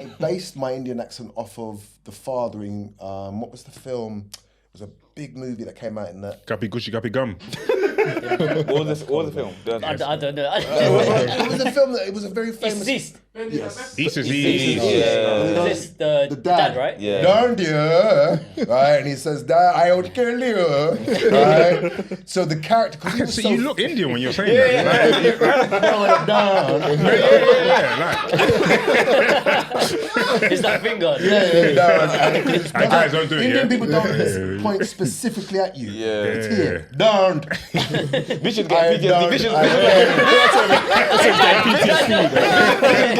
I based my Indian accent off of the father in, what was the film? It was a big movie that came out in that. Gappy Gucci Gappy Gum. What was the film? I don't know. It was a film that, it was a very famous... East. Yes. East is Is this the dad, right? Yeah. Don't you? Right, and he says, "Dad, I would kill you." Right. So the character. I can see you look Indian when you're saying that. Is that finger? Yeah. Guys, don't do it. Indian people don't point specifically at you. Yeah. It's here. Don't. Vision get PTSD. Vision.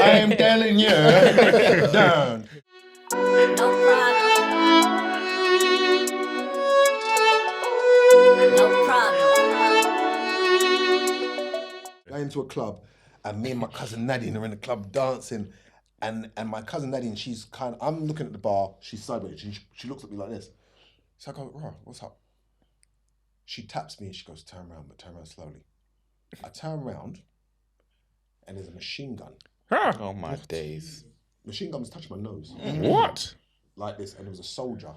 I am telling you. Don't. No problem. Going to a club, and me and my cousin Nadine are in the club dancing, and my cousin Nadine, she's I'm looking at the bar, she's sideways, and she looks at me like this. So I go, "Rah, what's up?" She taps me and she goes, "Turn around, but turn around slowly." I turn around, and there's a machine gun. Huh? Oh my days. Machine gun was touching my nose. What? Like this, and there was a soldier.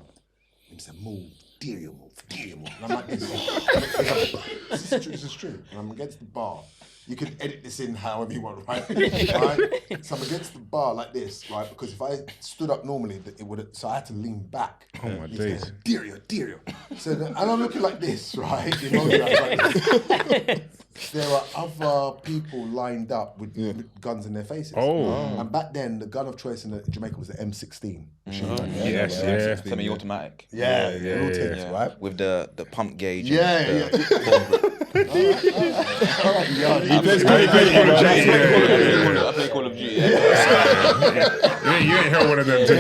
And he said, "Move, dear you move, dear you move." And I'm like this. This is true. And I'm against the bar. You can edit this in however you want, right? Right? So I'm against the bar like this, right? Because if I stood up normally, it would. So I had to lean back. Oh my days. Dear you. So and I'm looking like this, right? Like this. There are other people lined up with guns in their faces. Oh. And back then, the gun of choice in Jamaica was the M16. Yes, yeah. Semi-automatic. Yeah, right? With the pump gauge. Yeah. I play Call of Duty. You ain't heard one of them too.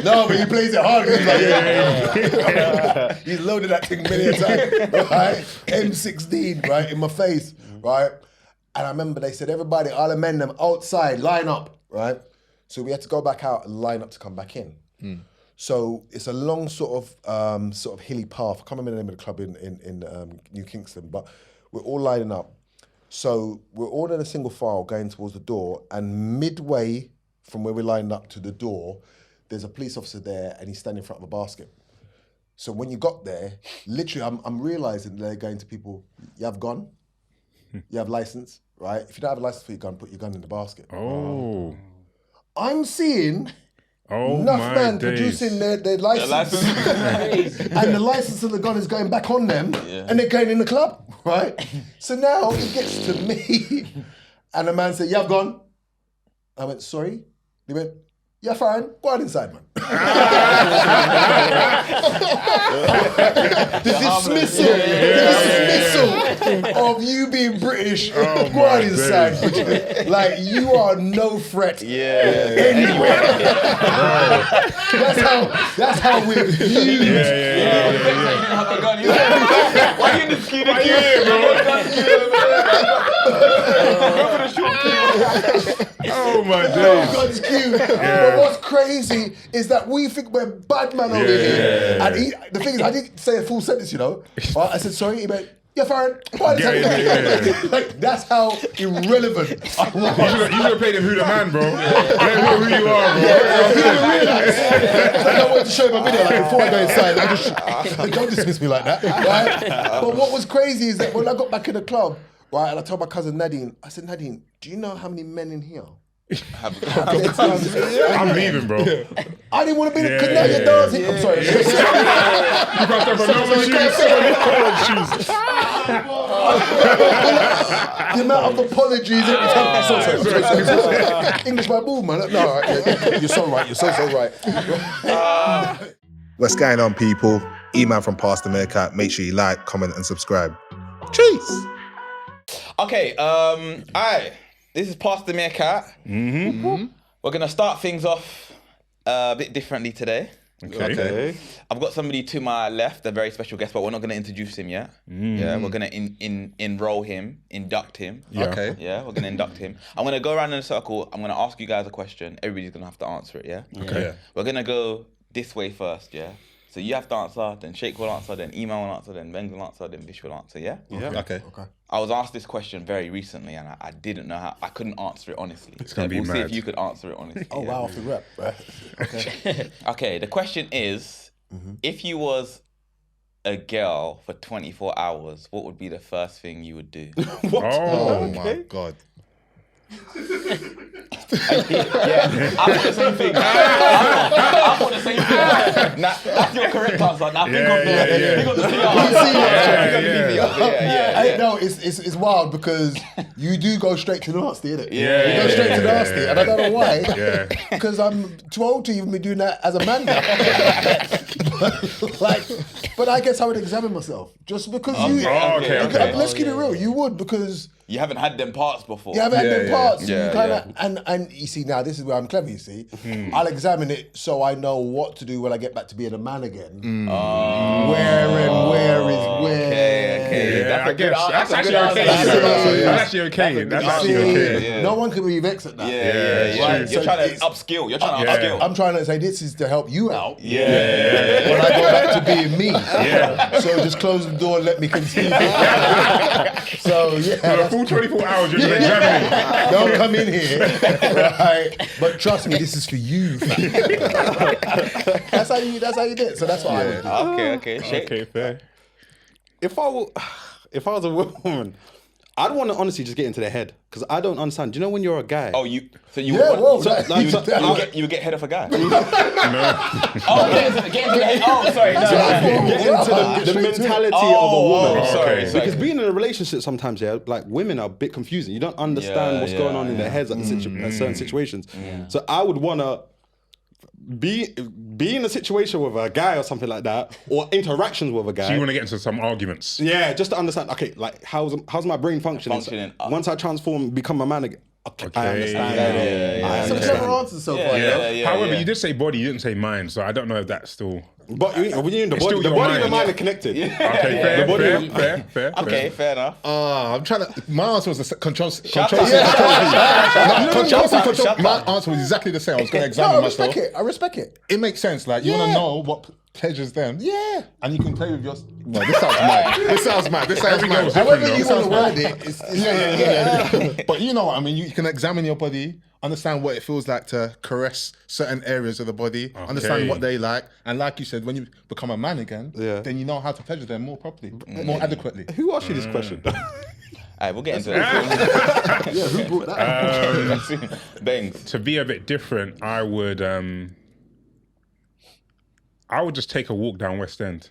No, but he plays it hard. He's like, he's loaded that thing many a time. Right? M16, right, in my face, right? And I remember they said, "Everybody, all the men them outside, line up," right? So we had to go back out and line up to come back in. So it's a long sort of hilly path. I can't remember the name of the club in New Kingston, but we're all lining up. So we're all in a single file going towards the door, and midway from where we're lined up to the door, there's a police officer there, and he's standing in front of a basket. So when you got there, literally, I'm realizing they're going to people. You have gun, you have license, right? If you don't have a license for your gun, put your gun in the basket. Oh. I'm seeing. Oh Enough my man days. producing their license. And the license of the gun is going back on them, and they're going in the club, right? So now it gets to me, and the man said, "You have gone?" I went, "Sorry." He went, "Yeah, fine. Go on inside, man." The dismissal of you being British. Go on inside. Like, you are no threat. Anyway. That's how we're viewed. Why are you in the ski Oh my days. God's cute. But what's crazy is that we think we're bad man over here. And the thing is, I didn't say a full sentence, you know. I said, "Sorry," he went, "Yeah, fine." Like, that's how irrelevant I was. You should have played him Who the Man, bro. Let him know who you are, bro. He didn't realise. Like, I wanted to show him my video, like, before I go inside, I just, don't dismiss me like that, right? But what was crazy is that when I got back in the club, right, and I told my cousin Nadine, I said, "Nadine, do you know how many men in here?" I'm leaving, bro. I didn't want to be the because now you're dancing. I'm sorry. You got them for The amount of apologies every time. Sorry. English my boo, man. No, all right, you're so right. You're so right. What's going on, people? Email from Pastor Meerkat. Make sure you like, comment, and subscribe. Cheers. Okay, alright. This is Pastor Meerkat. We're gonna start things off a bit differently today. Okay. I've got somebody to my left, a very special guest, but we're not gonna introduce him yet. Yeah, we're gonna enroll him, induct him. Yeah. Okay. Yeah, we're gonna induct him. I'm gonna go around in a circle. I'm gonna ask you guys a question. Everybody's gonna have to answer it. Yeah. Okay. We're gonna go this way first. Yeah. So you have to answer, then Sheikh will answer, then Iman will answer, then Benz will answer, then Vish will answer, yeah? Okay. I was asked this question very recently and I didn't know how, I couldn't answer it honestly. It's gonna be we'll see mad. if you could answer it honestly. Oh, yeah? wow, off the rep. Okay. Okay, the question is, if you was a girl for 24 hours, what would be the first thing you would do? Oh my God. Yeah, I thought the same thing. I thought the same thing. Now, that's your correct answer. Now think of the Hey, no, it's wild because you do go straight to nasty, innit? Yeah, You go straight to yeah, nasty, and I don't know why. Yeah. Because I'm too old to even be doing that as a man now. but I guess I would examine myself just because you. Okay. Let's keep it real. You would because. You haven't had them parts before. You haven't had them parts. Yeah, you kind of and you see now this is where I'm clever. You see, I'll examine it so I know what to do when I get back to being a man again. Where and where is where. Okay. Yeah, I guess that's actually okay. That's actually okay. That's actually okay. No one can be vexed at that. Yeah. Right, You're so trying to it's- upskill. You're trying to upskill. I'm trying to say this is to help you out. Yeah. When I go back to being me. So just close the door and let me continue. So For a full 24 hours, you're just examining. don't come in here. Right? But trust me, this is for you. That's how you do it. So that's what I would do. Okay. Sheikh. Okay, fair. If I was a woman, I'd want to honestly just get into their head because I don't understand. Do you know when you're a guy? Oh, you Yeah, would whoa, want, like- you would get head of a guy. No. Oh, get into the head. Oh, sorry. No. Get into the mentality of a woman. Sorry. Because being in a relationship sometimes, like women are a bit confusing. You don't understand what's going on in their heads at certain situations. So I would want to be in a situation with a guy or something like that, or interactions with a guy. So you want to get into some arguments? Yeah, just to understand. Okay, like how's my brain functioning? Once I transform, become a man again. Okay, I understand. I Some understand. clever answers so far. However, you did say body, you didn't say mind, so I don't know if that's still. But when you're in the It's body, still the your body and the mind. mind are connected. Okay, fair. Okay, fair enough. I'm trying to. My answer was the control. Shut Control. up. My answer was exactly the same. I was going to examine No, I myself. respect it. I respect it. It makes sense. Like you want to know what pleasures them. Yeah. And you can play with your. No, this sounds mad. This sounds mad. However you want to word it, it's But you know what I mean. You can examine your body, understand what it feels like to caress certain areas of the body, understand what they like, and like you said, when you become a man again, then you know how to pleasure them more properly, more adequately. Who asked you this question? Alright, we'll get into it. Yeah, who brought that? Bangs. To be a bit different, I would just take a walk down West End.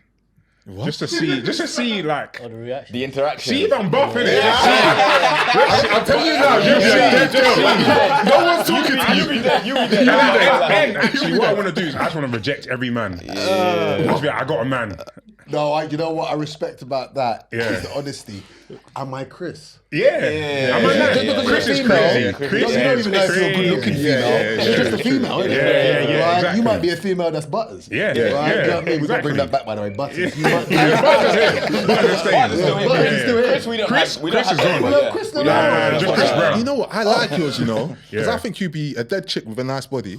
Just to see like The reaction. The interaction. see if I'm buffing it. I'm telling you now, no one's talking to you. And actually, what I want to do is I just want to reject every man. Just be like, I got a man. No, you know what I respect about that Yeah. is the honesty. Am I Chris? Yeah. I'm a man. Just because Chris you're is female, crazy. you Chris don't even know if you're a good-looking female. It's just a female, isn't it? Yeah, Right? exactly. You might be a female that's Butters. Yeah, Right? yeah, You know what I mean? We've got to exactly. bring that back, by the way. Butters. You might be Butters staying. Chris, we don't Chris have. We don't is have. gone. No, Chris, no. Just Chris Brown. You know what? I like yours, you know, because Yeah. I think you'd be a dead chick with a nice body.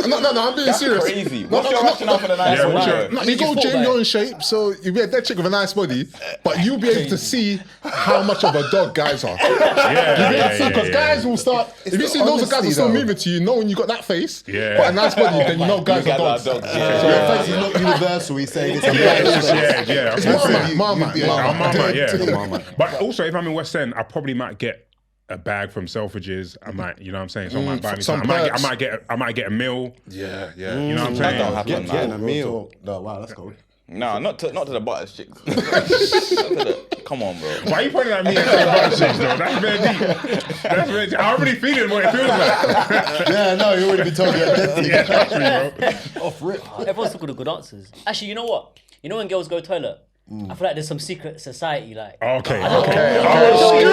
No, I'm being That's serious. crazy. What's your rationale for the nice Yeah, one? what's your- No, you go gym, you're in shape, so you'll be a dead chick with a nice body, but you'll be able to see how much of a dog guys are. Because guys will start. If you see loads of guys are still moving to you, knowing you got that face, Yeah. but a nice body, then you know guys are dogs. So your face is not universal. He's saying it's a man's face. Yeah. It's Okay. Marmite. Yeah. But also, if I'm in West End, I probably might get a bag from Selfridges. I might, you know what I'm saying? So I might buy me some something. I perks. might get a meal. Yeah. You know what I'm That saying? don't happen, Getting man. a meal. No, wow, that's cold. No, not to the Butters chicks. Come on, bro. Why are you pointing at me and saying butter chicks, though? That's very deep. That's very deep. I'm already feeling what it feels like. Yeah, no, you already been told your identity. Yeah, trust me, bro. Off rip. Everyone's talking the good answers. Actually, you know what? You know when girls go toilet? I feel like there's some secret society, like. Okay. That's a good That's You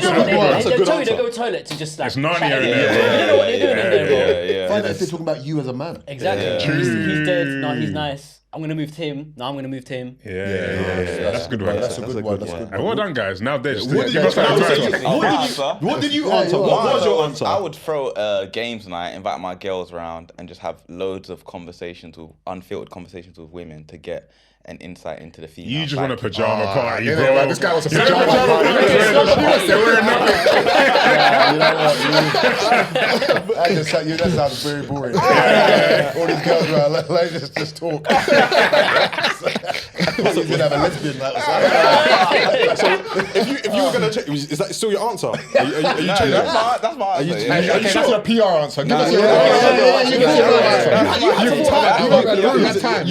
know what they do? That's a They'll good tell you they answer. go toilet to just like. It's Narnia chat in it. there, bro. You don't know what they're doing in there, bro. Find out if they're talking about you as a man. Exactly. He's dead. No, he's nice. I'm gonna move to him. No, I'm gonna move to him. Yeah. That's a good one. That's a good one. Hey, well done, guys. Now, Dej, What you must have a time. What did you answer? What was your answer? I would throw a games night, invite my girls around, and just have loads of conversations with unfiltered conversations with women to get an insight into the female. You just want a pajama party, You bro. know, like, this guy was a You know pajama pajama party. party? They're wearing nothing. That sounds very boring. All these girls around, like just talk. You're gonna have a lesbian night or something. So if you were gonna check, is that still your answer? Are you No, changing? that's my answer. Are yeah. you Okay, that's your PR answer. Give us You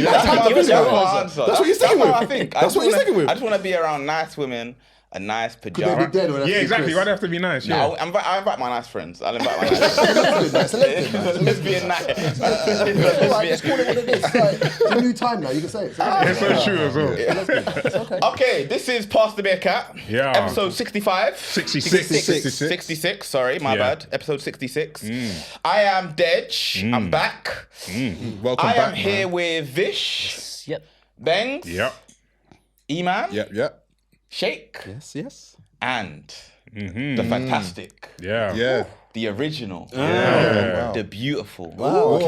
have time to That's think what about That's it. what you're sticking with. I think. That's what you're sticking with. I just want to be around nice women, a nice Could they be pajama. dead or Yeah, exactly. Why'd it have to be nice? No, Yeah. I invite my nice friends. I'll invite my nice friends. That's a lesbian. Lesbian night. Alright, just call it what it is. It's a new time now. You can say it. It's so true as well. Okay, this is Past the Meerkat. Yeah. Episode 65. 66. 66, sorry, my Yeah. bad. Episode 66. I am Dej. I'm back. Welcome I back, am here with Vish, Yep. Bangs, Yep. E-Man, Yep. Shake, Yes. and the fantastic, Yeah. the original, Yeah. the beautiful. Okay. Well,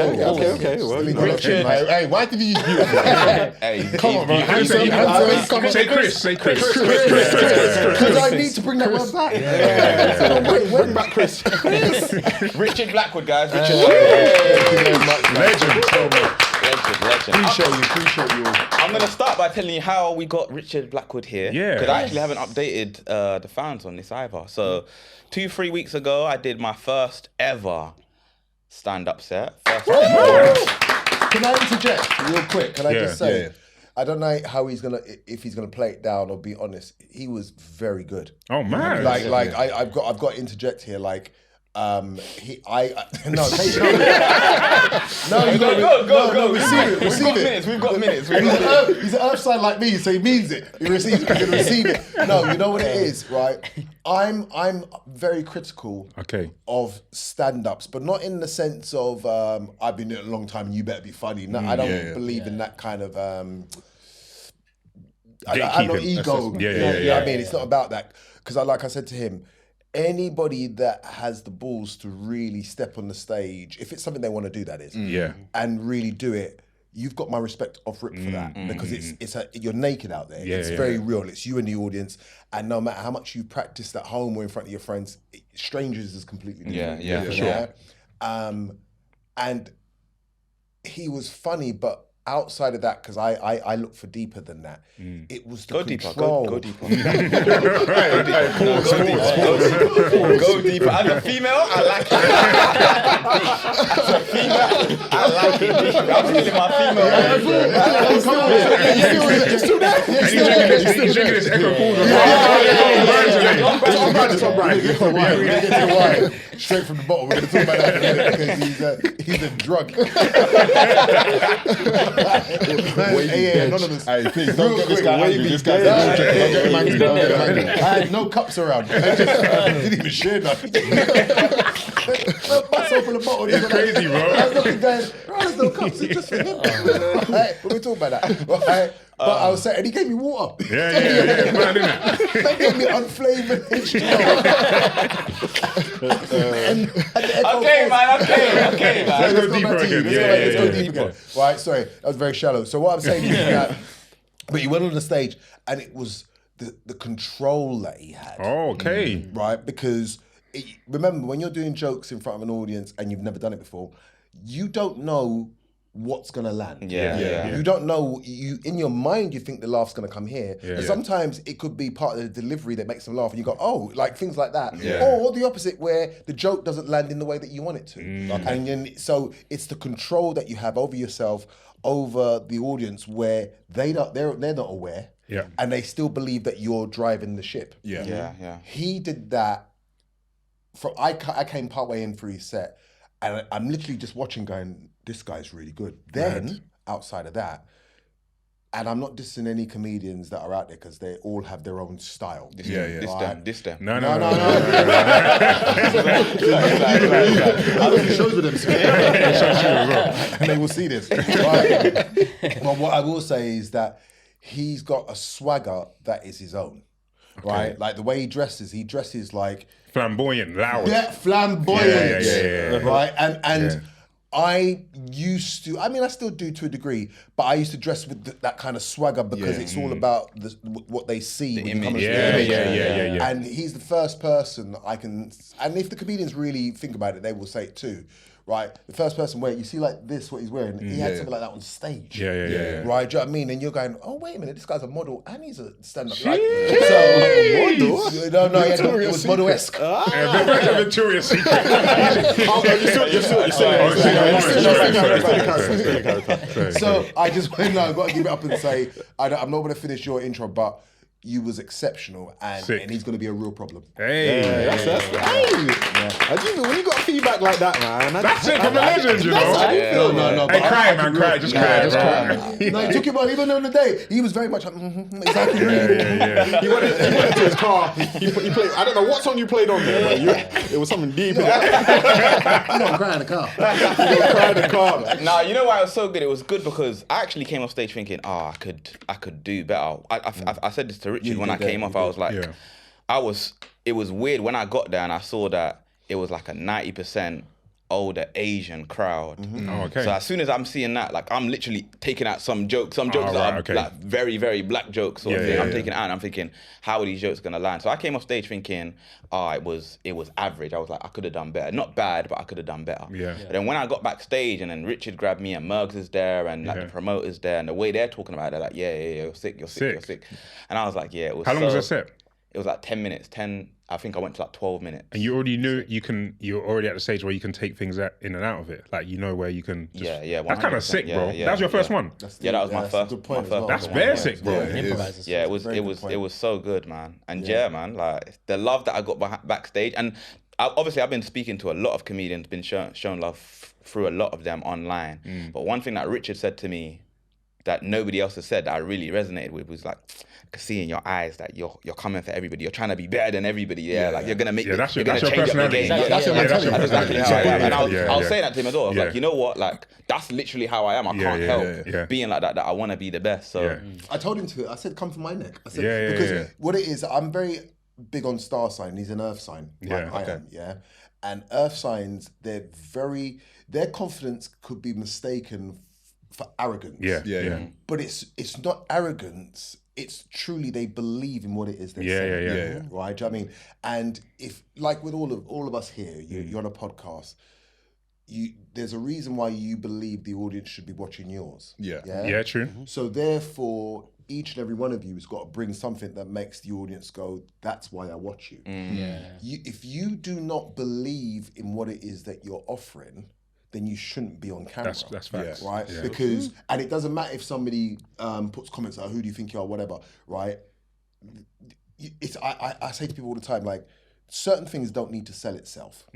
you know. Richard. Hey, why did you use beautiful? Hey, Come on, bro. Handsome, Handsome. Say Chris. Say Chris. Because I need to bring that word back. Bring back Chris. Richard Blackwood, guys. Legend. Appreciate you. I'm gonna start by telling you how we got Richard Blackwood here. Yeah. Because I actually haven't updated the fans on this either. So 2-3 weeks ago, I did my first ever stand-up set. First Can I interject real quick? Can I just say, Yeah. I don't know how if he's gonna play it down or be honest. He was very good. Oh, man. I've got to interject here. No, take no, Go. receive it. We've got minutes. He's an earth sign like me, so he means it. He receives it. He can receive it. No, you know what it is, right? I'm very critical of stand-ups, but not in the sense of I've been doing it a long time and you better be funny. No, I don't believe in that kind of I'm not ego. Yeah. I mean, it's not about that. Because like I said to him, anybody that has the balls to really step on the stage, if it's something they want to do, that is, and really do it, you've got my respect off rip for that, because you're naked out there. It's very real. It's you and the audience, and no matter how much you practice at home or in front of your friends, strangers is completely different. Yeah, for sure. And he was funny, but outside of that, because I look for deeper than that. It was the control. Go deeper. Go deeper. As a female, I like it. As a female, I like it deep. I'm feeling my female. He's drinking this Echo Pools. Straight from the bottle. We're going to talk about that because he's a drug. Anonymous. Hey, please don't get this guy angry. This guy's don't get him angry. Don't get him angry. I had no cups around. I didn't even share nothing. Bust open the bottle. It's crazy, bro. I was looking going, there's no cups. It's just for him. Right, we're talking about that. Right? But I was saying, and he gave me water. Yeah. Mad, innit? They gave me unflavoured H2O. Okay, man. Let's go deeper again. Let's go deep deeper. again. Right, sorry, that was very shallow. So what I'm saying is that, but he went on the stage and it was the control that he had. Oh, okay. Right, because remember, when you're doing jokes in front of an audience and you've never done it before, you don't know what's gonna land. Yeah. You don't know. You in your mind, you think the laugh's gonna come here. Yeah. But sometimes it could be part of the delivery that makes them laugh, and you go, oh, like things like that. Yeah. Or the opposite, where the joke doesn't land in the way that you want it to. And then so it's the control that you have over yourself, over the audience, where they're not aware. Yeah. And they still believe that you're driving the ship. Yeah. He did that. I came partway in through his set, and I'm literally just watching, going, "This guy's really good." Then outside of that, and I'm not dissing any comedians that are out there because they all have their own style. This them. No. I go to shows with them, and they will see this. Right? But what I will say is that he's got a swagger that is his own. Right, like the way he dresses like flamboyant, loud. Yeah, flamboyant. Yeah. Right, and I used to. I mean, I still do to a degree, but I used to dress with that kind of swagger because it's all about what they see. The image. Yeah. And he's the first person I can. And if the comedians really think about it, they will say it too. Right, the first person where you see like this, what he's wearing, he had something like that on stage. Yeah. Right, do you know what I mean? And you're going, oh wait a minute, this guy's a model and he's a stand-up. Like, Model? no, it was model-esque. Victoria's Secret. So I just went, no, I've got to give it up and say, I'm not going to finish your intro, but you was exceptional, and he's going to be a real problem. Hey. When you got feedback like that, man. That's it from a legend, you know. No. Hey, cry, man, cry. Just cry. No, he took him on, even on the day. He was very much like, exactly. Yeah. He went into his car. He played. I don't know what song you played on there, but it was something deep. You don't cry in the car. Cry in the car. Nah, you know why it was so good? It was good because I actually came off stage thinking, I could do better. I said this to Richard when I came off. I was like, it was weird when I got there and I saw that it was like a 90% older Asian crowd. Oh, okay. So as soon as I'm seeing that, like I'm literally taking out some jokes that are like very, very black jokes sort of thing. I'm taking it out and I'm thinking, how are these jokes gonna land? So I came off stage thinking, it was average. I was like, I could have done better. Not bad, but I could have done better. But then when I got backstage and then Richard grabbed me and Muggs is there and like the promoters there and the way they're talking about it, they're like, you're sick. And I was like, it was. How long was the set? It was like 10 minutes. I think I went to like 12 minutes. And you already knew you're already at the stage where you can take things in and out of it. Like, you know where you can just... Yeah. That's kind of sick, bro. That was your first one? That was my first. That's very sick, bro. It was so good, man. And man, like the love that I got backstage. And obviously I've been speaking to a lot of comedians, been shown love through a lot of them online. But one thing that Richard said to me that nobody else has said that I really resonated with was like, I can see in your eyes that you're coming for everybody. You're trying to be better than everybody. Like you're gonna make. You're gonna change up the game. That's your mentality. And I was saying that to him as well. I was like, you know what? Like that's literally how I am. I can't help being like that. That I want to be the best. So I told him to. I said, come for my neck. I said because what it is, I'm very big on star sign. He's an earth sign. Like I am. And earth signs, their confidence could be mistaken for arrogance. But it's not arrogance. It's truly they believe in what it is they're saying. Right? Do you know what I mean? And if, like with all of us here, you're on a podcast, there's a reason why you believe the audience should be watching yours. Yeah, true. So therefore, each and every one of you has got to bring something that makes the audience go, that's why I watch you. If you do not believe in what it is that you're offering, then you shouldn't be on camera. That's facts. Right? Because, and it doesn't matter if somebody puts comments like, who do you think you are, whatever, right? I say to people all the time, like, certain things don't need to sell itself,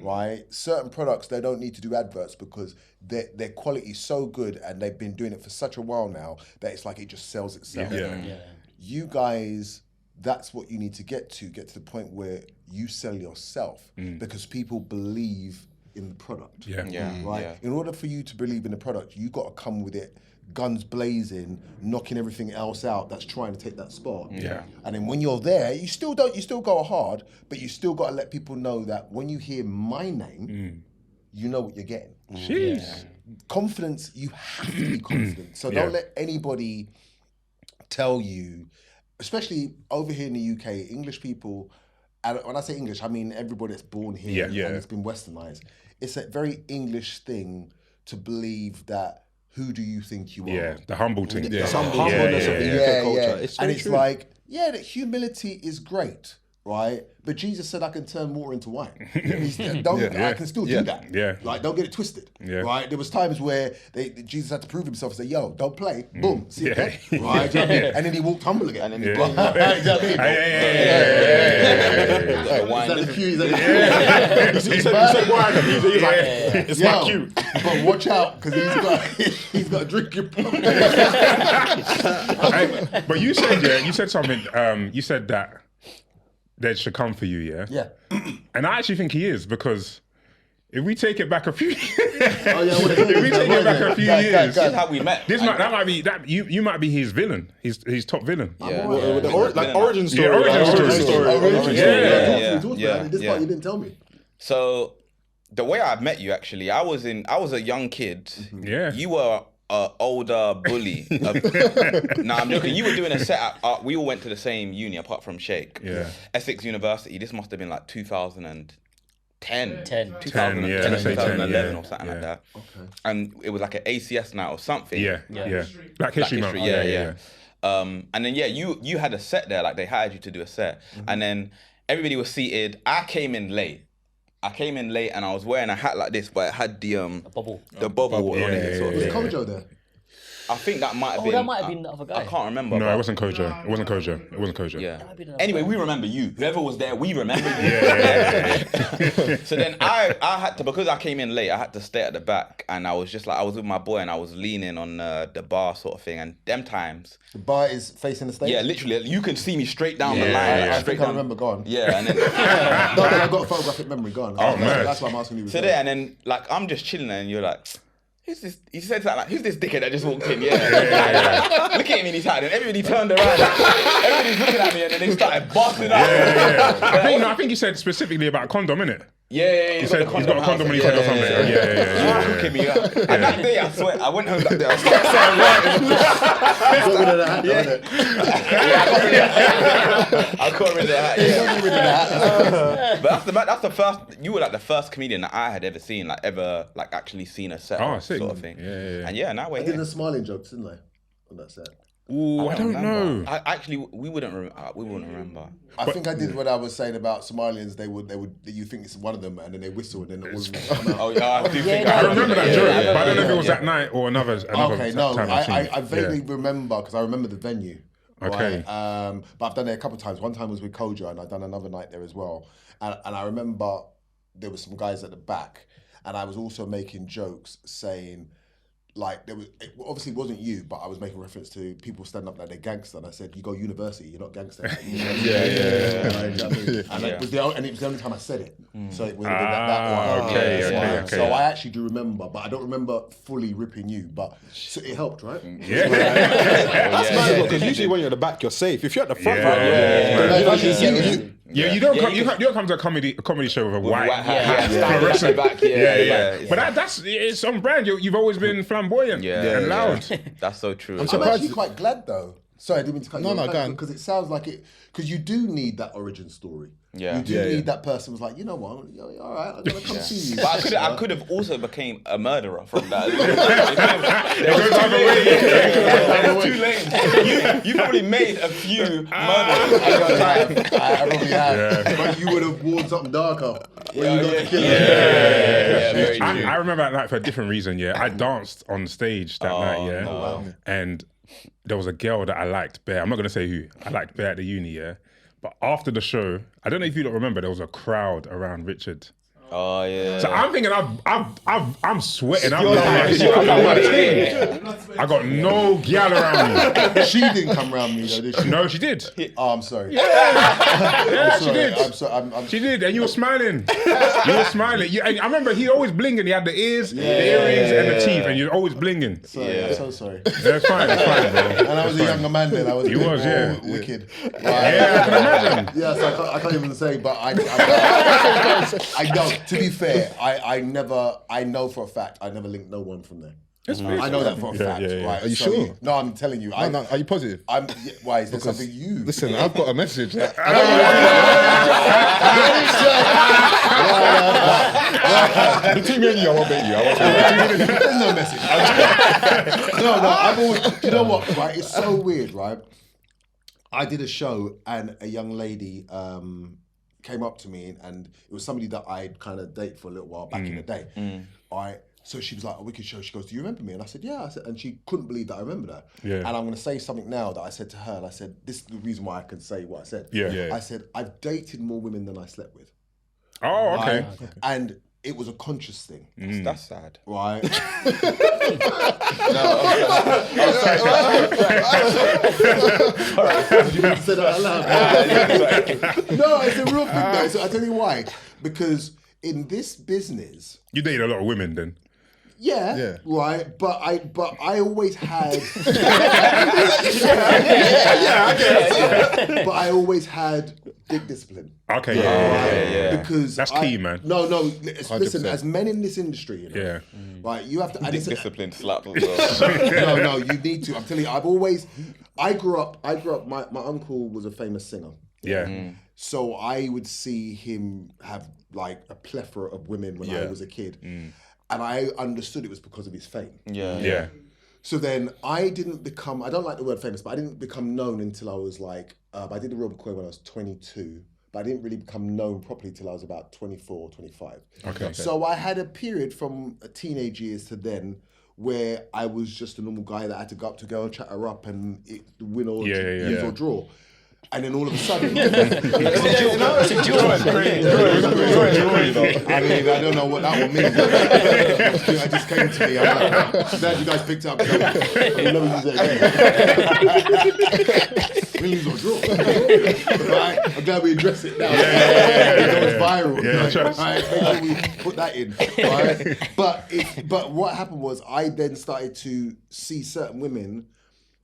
right? Certain products, they don't need to do adverts because their quality is so good and they've been doing it for such a while now that it's like it just sells itself. You guys, that's what you need to get to the point where you sell yourself because people believe in the product. Right? In order for you to believe in the product, you got to come with it guns blazing, knocking everything else out that's trying to take that spot. And then when you're there, you still go hard, but you still got to let people know that when you hear my name, you know what you're getting. Confidence, you have to be confident. So don't let anybody tell you, especially over here in the UK, English people, and when I say English, I mean everybody that's born here and it's been westernized. It's a very English thing to believe that who do you think you are? The humble thing. Some humbleness of the UK culture. It's like, that humility is great, right? But Jesus said I can turn water into wine. I can still do that. Yeah. Like, don't get it twisted. Yeah. Right? There was times where Jesus had to prove himself and say, yo, don't play. Boom. See it there? Yeah. Right? Do you know what I mean? And then he walked humble again. And then he Right? Do you know what I mean? wine. Is that the cue? He said wine. He's like, it's my cue. But watch out, because he's got to drink your blood. But you said something. You said that Dej should come for you, yeah? Yeah. And I actually think he is, because if we take it back a few years, This is how we met. You might be his villain, his top villain. Origin story. Yeah, origin story. This part you didn't tell me. So the way I met you, actually, I was a young kid. Yeah. You were an older bully. Nah, I'm joking. You were doing a set at, we all went to the same uni apart from Sheikh. Yeah. Essex University. This must have been like 2010. 2011 or something like that. Okay. And it was like an ACS night or something. Yeah. Black History Month. Yeah. And then you had a set there, like they hired you to do a set. And then everybody was seated. I came in late and I was wearing a hat like this, but it had the bubble on it. Sort of Was thing. Kojo there? I think that might have been. that might have been the other guy. I can't remember. No, but- it wasn't Kojo. It wasn't Kojo. Yeah. might be the- Anyway, we remember you. Whoever was there, we remember you. So then I had to, because I came in late, I had to stay at the back, and I was just like, I was with my boy and I was leaning on the bar sort of thing, and them times. The bar is facing the stage? Yeah, literally, you can see me straight down the line. I Straight think I down. remember, go on. Yeah, and then. No, I've got a photographic memory, go on. That's why I'm asking you. So there, and then like I'm just chilling, and you're like, who's this? He said something like, who's this dickhead that just walked in? Yeah. Look at him in his hat, and everybody turned around. Everybody's looking at me, and then they started busting up. I think you said specifically about a condom, innit? Yeah. He said he's got a condom when he said or something. Yeah. Looking me up. And that day, I swear, I went home that day. I was so I got rid of the hat. But that's the first. You were like the first comedian that I had ever seen, like actually seen a set sick. sort of thing. Yeah. And now we're I did here. the smiling jokes, didn't I? On that set. Ooh, I don't know. We wouldn't remember. I think I did what I was saying about Somalians. They would. You think it's one of them, and then they whistle, and then all of them come out. Oh yeah, I do think I remember that joke, but I don't know if it was that night or another Okay, no, time I've seen it. I vaguely remember because I remember the venue. Okay. Right? But I've done it a couple of times. One time was with Kojo, and I've done another night there as well. And I remember there were some guys at the back, and I was also making jokes saying, like, it obviously wasn't you, but I was making reference to people standing up like they're gangster, and I said, "You go university, you're not gangster." And it was the only time I said it, so it would have been that one. Okay. So I actually do remember, but I don't remember fully ripping you. But so it helped, right? That's nice because usually when you're at the back, you're safe. If you're at the front, you don't come to a comedy show with a white hat. Fluorescent back. But it's on brand. You've always been flamboyant and loud. That's so true. I'm actually quite glad though. Sorry, I didn't mean to cut you off. No, go on. Because it sounds like it. Because you do need that origin story. Yeah. You do need that person who's like, you know what? All right, I'm gonna come see you. But I could have also became a murderer from that. Too late. You probably made a few murders at your time. I probably have. But you would have worn something darker. Very true. I remember that night for a different reason. Yeah, I danced on stage that night. Yeah, and there was a girl that I liked bare. I'm not gonna say who. I liked bare at the uni. Yeah, but after the show, I don't know if you don't remember, there was a crowd around Richard. Oh yeah. So I'm thinking I'm sweating. I'm like, I got no gal around me. She didn't come around me though, did she? No, she did. Oh, I'm sorry. Yeah, she did. I'm sorry. She did, and you were smiling. You were smiling. And I remember he always blinging. He had the ears, the earrings, and the teeth, and you're always blinging. Sorry, I'm so sorry. That's fine, bro. And I was a younger man then. I was wicked. Yeah, I can imagine. Yeah, so I can't even say, but I know. To be fair, I know for a fact I never linked no one from there. I know that for a fact. Right? Are you sure? No, I'm telling you. No, are you positive? Why is there something you? Listen, I've got a message. Between me and you, I won't bet you. There's no message. No, I've always. You know what? Right? It's so weird, right? I did a show and a young lady came up to me, and it was somebody that I'd kind of dated for a little while back in the day. All right. So she was like, a wicked show. She goes, do you remember me? And I said, yeah. I said, and she couldn't believe that I remembered her. Yeah. And I'm going to say something now that I said to her. And I said, this is the reason why I can say what I said. Yeah. I said, I've dated more women than I slept with. Oh, okay. And it was a conscious thing. That's sad. Right? No, Did you mean to say that out loud? No, it's a real thing though. So I tell you why. Because in this business... You dated a lot of women then? Yeah, right. But I always had. I guess. But I always had big discipline. Okay, yeah. Because that's key, man. No. Listen, as men in this industry, you know, right, you have to. Big discipline slap. No, you need to. I'm telling you, I grew up. My uncle was a famous singer. Yeah. So I would see him have like a plethora of women when I was a kid. And I understood it was because of his fame. Yeah. So then I didn't become, I don't like the word famous, but I didn't become known until I was like, I did the Royal Coin when I was 22, but I didn't really become known properly till I was about 24, 25. Okay. So I had a period from teenage years to then where I was just a normal guy that had to go up to a girl, chat her up and win or lose or draw. And then all of a sudden, I mean, I don't know what that one means. It just came to me. I'm like, glad you guys picked up. I'm never use that again. Win, lose or draw. Right? I'm glad we address it now. It's viral. Right? Make sure we put that in. Right? But what happened was I then started to see certain women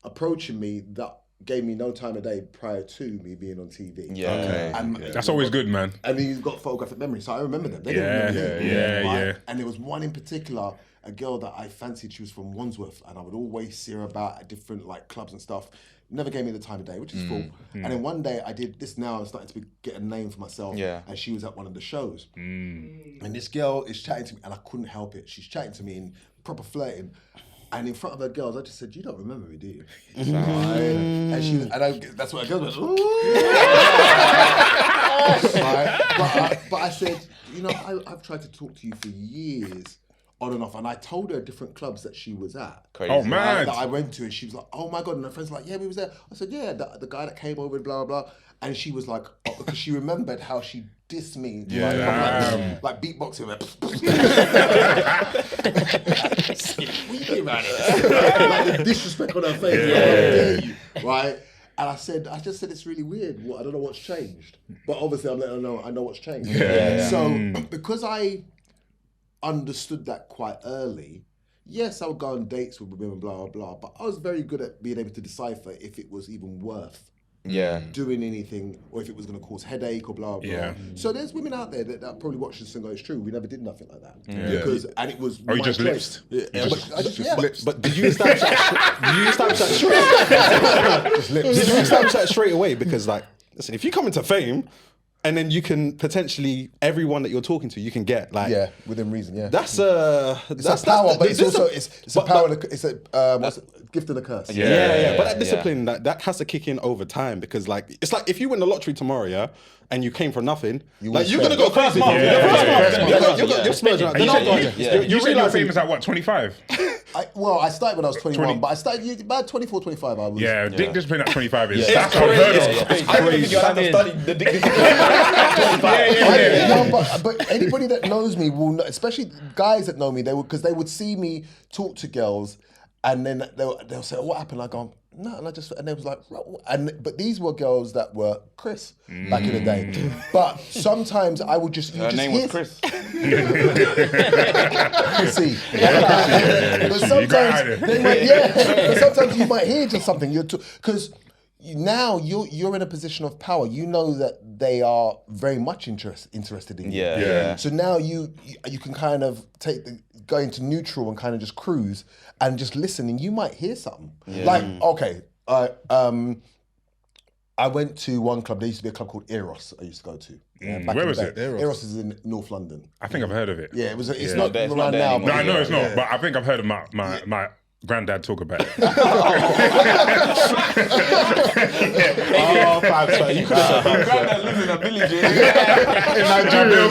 approaching me that gave me no time of day prior to me being on TV. And that's always good, man. And he's got photographic memory, so I remember them. They didn't remember me. Yeah. And there was one in particular, a girl that I fancied. She was from Wandsworth, and I would always see her about at different like clubs and stuff. Never gave me the time of day, which is cool. And then one day I did this. Now I'm starting to get a name for myself. And she was at one of the shows. And this girl is chatting to me, and I couldn't help it. She's chatting to me in proper flirting. And in front of her girls, I just said, "You don't remember me, do you?" That's what her girls went. Ooh. But I said, you know, I've tried to talk to you for years, on and off, and I told her different clubs that she was at. Crazy. Oh man! That I went to, and she was like, "Oh my god!" And her friends were like, "Yeah, we was there." I said, "Yeah, the guy that came over, blah blah blah," and she was like, oh, because she remembered how she dissed me, like beatboxing, like, what are you doing about it? Like the disrespect on her face, like, how dare you, right? And I just said it's really weird. I don't know what's changed, but obviously I'm letting her know I know what's changed. So because I understood that quite early, yes, I would go on dates with women, blah blah blah, but I was very good at being able to decipher if it was even worth doing anything, or if it was going to cause headache or blah blah. So there's women out there that probably watch this and go, "It's true, we never did nothing like that." Because and it was. Oh, you just choice. But did you establish that straight away? Because like, listen, if you come into fame, and then you can potentially everyone that you're talking to, you can get like within reason. That's power, but it's also it's a power. It's a gift and a curse. But that discipline that has to kick in over time, because like it's like if you win the lottery tomorrow, and you came from nothing, you're gonna go crazy. You're splurging. You said you're famous at what, 25? I started when I was 21, but I started about 24, 25. I was. Yeah, dick discipline at 25 is that's unheard of. I don't think you'll have to study the dick discipline. But anybody that knows me will know, especially guys that know me, because they would see me talk to girls, and then they'll say, "What happened?" I go, "No," and they was like, but these were girls that were Chris back in the day. But sometimes I would just Her name was Chris. Chrissy. But sometimes but sometimes you might hear just something because. Now you're in a position of power. You know that they are very much interested in you. So now you can kind of go into neutral and kind of just cruise and just listen, and you might hear something. Like, okay, I went to one club. There used to be a club called Eros. I used to go to. Where was it? Eros is in North London. I think I've heard of it. Yeah, it was. It's not around now. No, I know it's not. But I think I've heard of my Granddad talk about it. Oh, 5 so you could have said 5 Granddad lives in a village in Nigeria.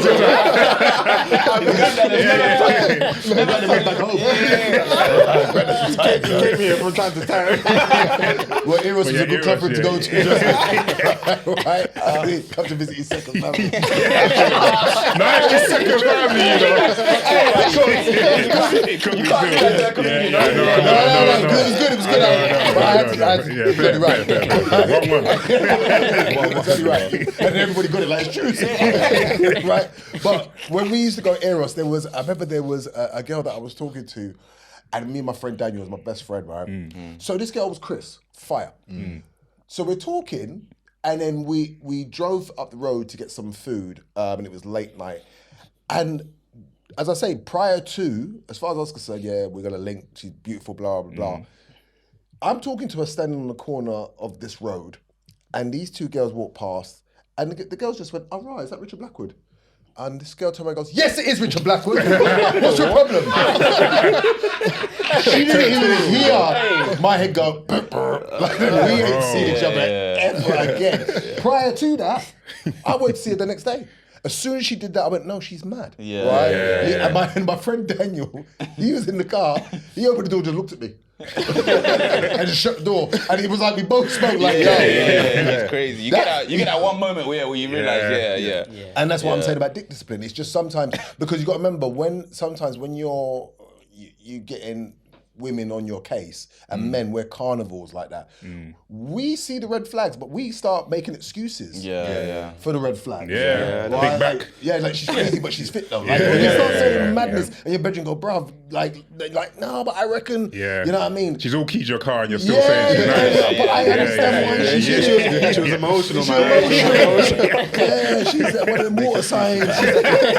He came here from time to time. Well, Eros was a good club for him to go to. Right? Come to visit his second family. No, it's just second family, you know. It could be good. No, it was good. Exactly right. And everybody got it like it's true. Right? But when we used to go Eros, I remember there was a girl that I was talking to, and me and my friend Daniel was my best friend, right? So this girl was Chris, fire. So we're talking, and then we drove up the road to get some food, and it was late night. And as I say, prior to, as far as I was concerned, yeah, we're gonna link, she's beautiful, blah, blah, blah. I'm talking to her standing on the corner of this road, and these two girls walked past, and the girls just went, "Oh, right, is that Richard Blackwood?" And this girl turned around and goes, "Yes, it is Richard Blackwood. What's your problem?" She didn't even hear my head go, "Burr, burr." Like, we ain't seen each other ever again. Prior to that, I went to see her the next day. As soon as she did that, I went, "No, she's mad." And my friend Daniel, he was in the car. He opened the door, just looked at me, and just shut the door. And it was like we both spoke like, That's crazy. You get that one moment where you realize, And that's what I'm saying about dick discipline. It's just sometimes because you got to remember when you're getting women on your case and men, we're carnivores like that. We see the red flags, but we start making excuses for the red flags. Big back. Like she's crazy, but she's fit though. Like, when you start saying madness and your bedroom go, bruv, like no, but I reckon, you know what I mean? She's all keyed your car and you're still saying she's nice. But I understand why She was emotional, man. She's one of the water signs.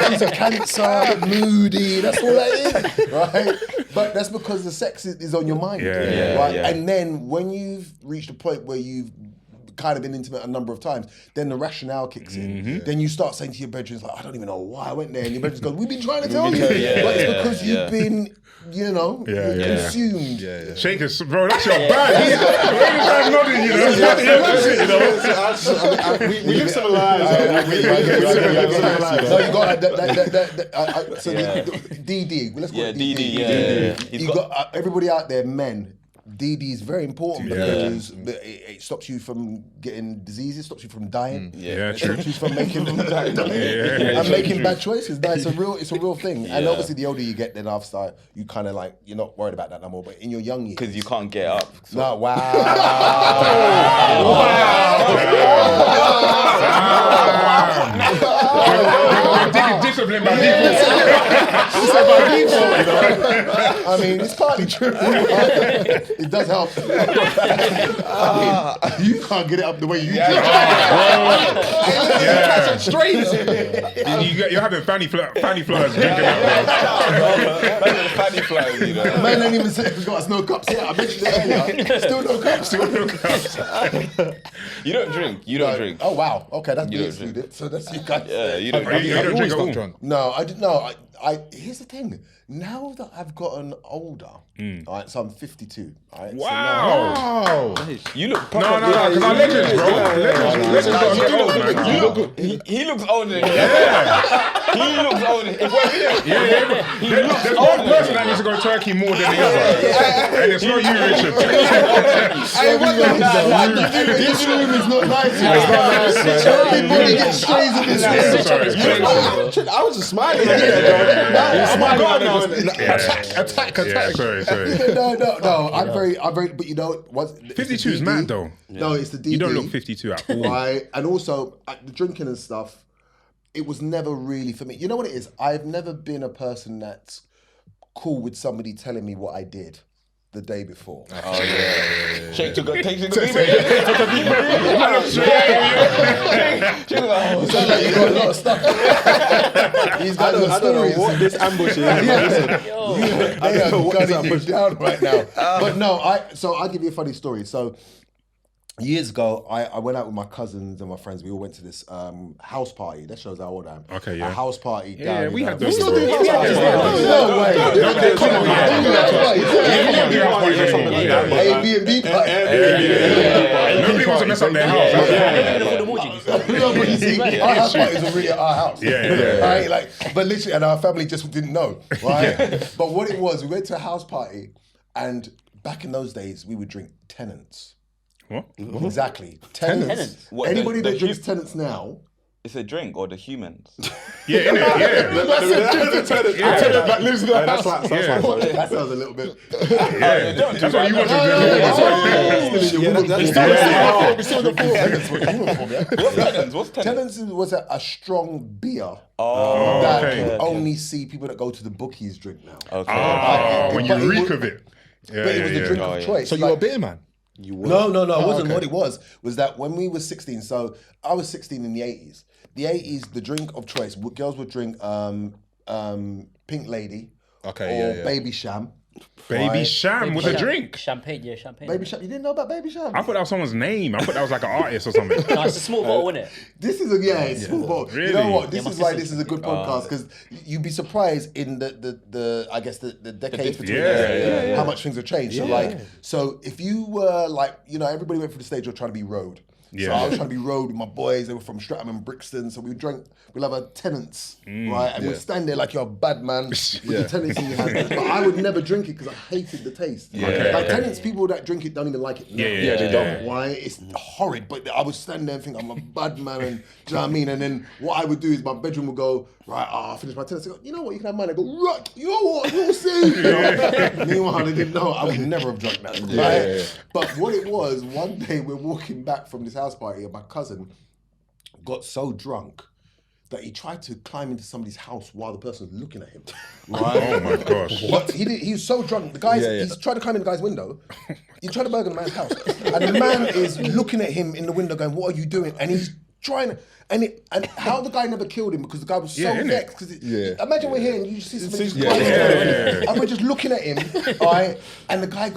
She's a Cancer, moody. That's all that is, right? But that's because the sex is on your mind, right? And then when you've reached a point where you've kind of been intimate a number of times, then the rationale kicks in. Then you start saying to your bedrooms, like, "I don't even know why I went there." And your bedrooms go, "We've been trying to tell you." But it's because you've been, consumed. Shakers, bro, that's your bag. We live some lives. So you got that. So DD. Let's call it DD. You got everybody out there, men. DD is very important because it stops you from getting diseases, stops you from dying. It stops you from making and making bad choices. No, it's a real thing. And obviously, the older you get, then after you kind of like you're not worried about that no more. But in your young years, because you can't get up. So. No, wow. Discipline by default. I mean, it's partly true. It does help. You can't get it up the way you do. Straight. You're having fanny flyers drinking out. Fanny flyers, you know. Man ain't even said we've got us no cups yet. I mentioned it earlier. Still no cups. You don't drink. You don't drink. Oh wow. Okay, that's me excluded. So that's you guys. Yeah, you don't drink. You don't drink at all. Drunk. No, I did. No, I. Here's the thing. Now that I've gotten older, all right, so I'm 52. All right, Wow. You look No, proper. because I'm legends, bro. Legends don't get old, man. He looks older than you. He looks older. If we're here, There's one person that needs to go Turkey more than the other. And it's not you, Richard. This room is not nice. Everybody gets strays in this room. I was just smiling. Attack. Yeah, sorry. No. I'm very. But you know, 52 is mad though. No, it's the DD. You don't look 52 at all. Right, and also the drinking and stuff. It was never really for me. You know what it is? I've never been a person that's cool with somebody telling me what I did the day before. Shake to go. Take to go. You got a lot of stuff. These guys got I don't know stories. what this ambush is. They are gunning you down right now. But no, I'll give you a funny story. So years ago, I went out with my cousins and my friends. We all went to this house party. That shows how old I am. Okay, yeah. A house party down. Yeah, we had those. No way. Airbnb house parties or something like that. Airbnb party. Nobody wants to mess up their house. No, but you see, our house parties were really at our house. Right? Like, but literally, and our family just didn't know, right? But what it was, we went to a house party, and back in those days, we would drink Tenants. What? Exactly. Tenants. What, Anybody that drinks Tenants now. It's a drink or the humans? Yeah, innit? Yeah. That lives in the house. That sounds a little bit. That's what you want to do. What's Tenants? Tenants was a strong beer Oh, that okay. you only see people that go to the bookies drink now. Okay. When you reek of it. But it was the drink of choice. So you're a beer man? No, it wasn't. What it was that when we were 16, so I was 16 in the 80s. The 80s, the drink of choice, girls would drink Pink Lady or Baby Sham. Baby Sham was a drink. Champagne. Baby Sham, you didn't know about Baby Sham? I thought that was someone's name. I thought that was like an artist or something. No, it's a small bottle, isn't it? This is it's small bottle. Really? You know what? This Yeah, is my why sister- this is a good podcast because you'd be surprised in the decades between how much things have changed. So if you were everybody went through the stage of trying to be road. So I was trying to be road with my boys. They were from Streatham and Brixton. So we'll have our Tenants, right? And we'd stand there like you're a bad man with the Tenants in your hand. But I would never drink it because I hated the taste. Tenants, people that drink it don't even like it. Yeah, they don't. Why? It's horrid. But I would stand there and think I'm a bad man, and do you know what I mean? And then what I would do is my bedroom would go, right, I'll finish my Tenants. I go, you know what, you can have mine. I go, right, you know what, you'll see. Meanwhile, they didn't know. I would never have drunk that. Right? But what it was, one day we're walking back from this house party and my cousin got so drunk that he tried to climb into somebody's house while the person was looking at him. Right? Oh my gosh. But he was so drunk. The guy, he's trying to climb in the guy's window. He's trying to burgle the man's house. And the man is looking at him in the window going, what are you doing? And he's trying to, and how the guy never killed him because the guy was so vexed. Imagine we're here and you see somebody just and we're just looking at him, right? And the guy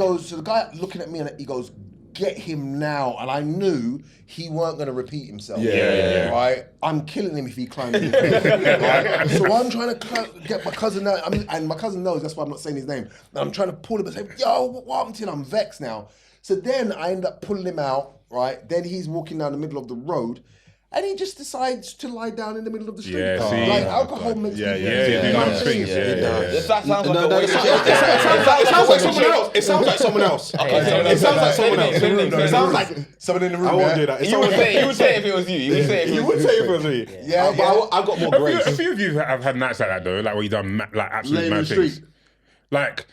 looking at me and he goes, get him now. And I knew he weren't going to repeat himself. Right? I'm killing him if he climbs in. Right? So I'm trying to get my cousin out. And my cousin knows, that's why I'm not saying his name. And I'm trying to pull him and say, yo, what happened to you? I'm vexed now. So then I end up pulling him out, right? Then he's walking down the middle of the road. And he just decides to lie down in the middle of the street. Like alcohol makes people do those things. That sounds like a waste of It sounds like someone else. It sounds like someone else. It sounds like someone else. It sounds like someone in the room. I won't do that. You would say if it was you. You would say if it was you. Yeah, but I got more grace. A few of you have had nights like that though, like where you done like absolute mad things. Like,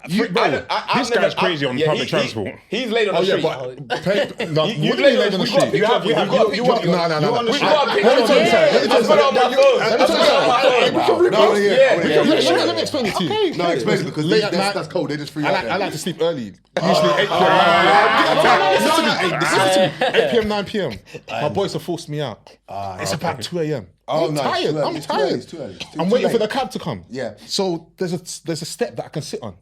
this guy's crazy on public transport. He's laid on the street. You've laid on the street. You have got a picture of you. No. We've got a picture of you. I've got it on my phone. Let me explain it to you. No, explain it because that's cold. They just free. I like to sleep early. Usually 8 p.m. 8 p.m., 9 p.m. My boys have forced me out. It's about 2 a.m. I'm tired. I'm tired. I'm waiting for the cab to come. Yeah. So there's a step that I can sit on.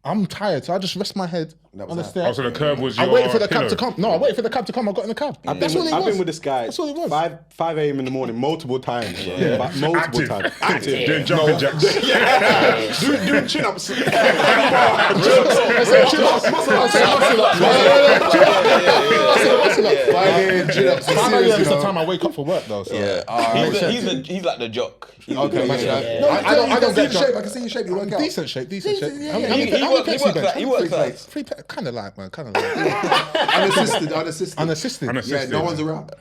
I'm tired, so I just rest my head on the step. Oh, so the curb was your I waited for the pillow. cab to come. No, I waited for the cab to come. I got in the cab. That's what it was. I've been with this guy. That's what it was. 5 a.m. in the morning, multiple times. Multiple times. Active. Doing jumping jacks. Doing chin-ups. It's the time I wake up for work though. So. He's like the jock. Okay, I don't get shape. I can see your shape. You work out. Decent shape. He works like. Kind of like. Unassisted. Yeah, no one's around.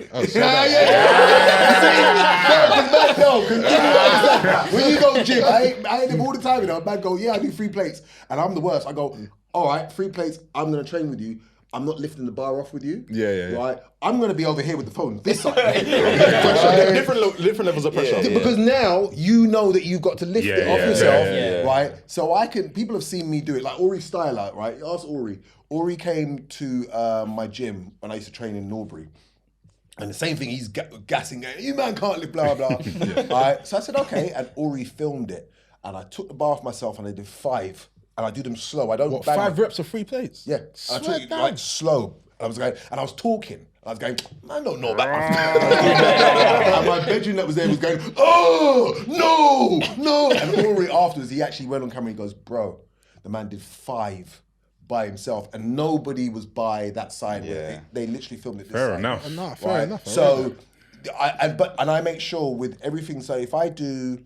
When you go gym, I ain't them all the time, you know. Man go, yeah, I do 3 plates. And I'm the worst. I go, all right, 3 plates, I'm going to train with you. I'm not lifting the bar off with you. Yeah. Right? I'm going to be over here with the phone, this side. Different levels of pressure. Because now you know that you've got to lift it off yourself, right? So people have seen me do it. Like Ori Styler, right? Ask Ori. Ori came to my gym when I used to train in Norbury. And the same thing, he's gassing, you man can't lift, blah, blah. Right? So I said, okay. And Ori filmed it. And I took the bar off myself and I did 5. And I do them slow. I don't What, bang 5 them. reps of 3 plates? Yeah. I took it like slow. I was going, and I was talking. I was going, man, don't know about And my bedroom that was there was going, oh, no. And Ori afterwards, he actually went on camera and he goes, bro, the man did 5 by himself, and nobody was by that side. Where they literally filmed it. This Fair side, enough. No, fair enough. So, I make sure with everything. So if I do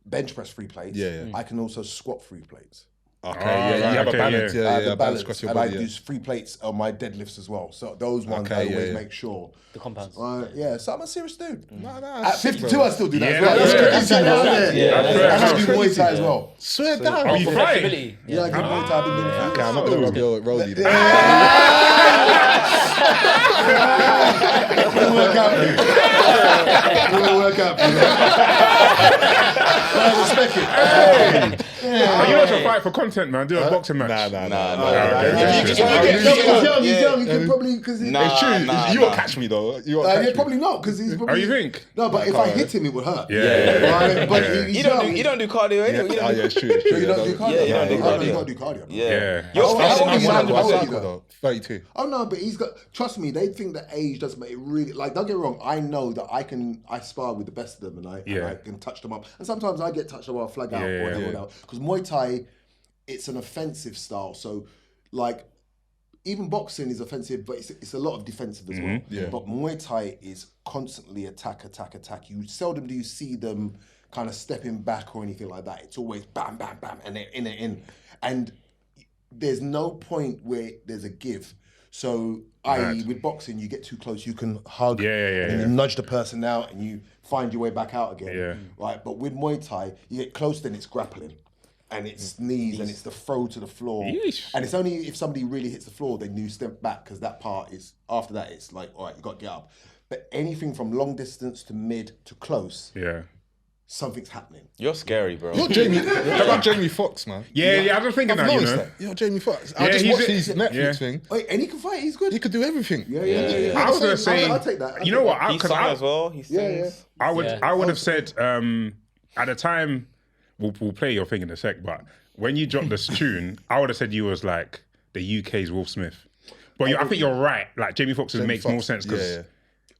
bench press 3 plates, I can also squat 3 plates. Okay, you have a balance. I have the balance balance, across your and body. I do 3 plates on my deadlifts as well. So those ones I always make sure. The compounds. So I'm a serious dude. No, At 52, I still do that. Yeah, as well. that's crazy. I do Muay Thai as well. Swear down. Oh, you fight? Flexibility. Yeah, I do Muay Thai. I've been doing it for Okay, I'm not gonna rub your rollie. It'll work out for you. It'll work out for you. I respect it. Are you not to fight for content, man? Do a boxing match. He's young. He can probably because It's true. You won't catch me though. You won't catch me. probably not because he's probably. Oh, you think? No, but if I hit him, it would hurt. Yeah. Right? But he's You young. don't do cardio anyway. Oh yeah, it's true. It's So true. you don't do cardio. you don't do Oh, no, cardio. you don't do cardio. Yeah. How old are you though? 32. Oh no, but he's got. Trust me, they think that age doesn't make it really. Like, don't get me wrong. I know that I spar with the best of them, and I can touch them up. And sometimes I get touched up, I'll flag out or whatever. Because Muay Thai, it's an offensive style. So, like, even boxing is offensive, but it's a lot of defensive as well. Yeah. But Muay Thai is constantly attack. You seldom do you see them kind of stepping back or anything like that. It's always bam, bam, bam, and they're in. And there's no point where there's a give. So, i.e., with boxing, you get too close, you can hug, and then you nudge the person out, and you find your way back out again. Right, but with Muay Thai, you get close, then it's grappling, and it's knees, and it's the throw to the floor, and it's only if somebody really hits the floor, then you step back because that part is after that. It's like, all right, you got to get up. But anything from long distance to mid to close, something's happening. You're scary, bro. You're Jamie Foxx, man. Yeah, I was thinking that, you know. That. You're Jamie Foxx. I just watched his Netflix thing. Wait, and he can fight. He's good. He could do everything. Yeah. I was gonna say, I'll take that. you know what? He sung as well. He sings. I would have said at the time. We'll play your thing in a sec, but when you dropped this tune, I would have said you was like the UK's Will Smith. But I think you're right. Like Jamie Foxx's makes more sense because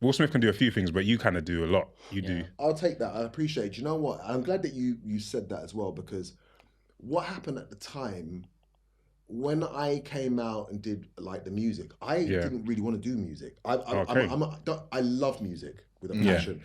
Will Smith can do a few things, but you kind of do a lot. You do. I'll take that. I appreciate it. You know what? I'm glad that you said that as well, because what happened at the time when I came out and did like the music, I didn't really want to do music. I love music with a passion.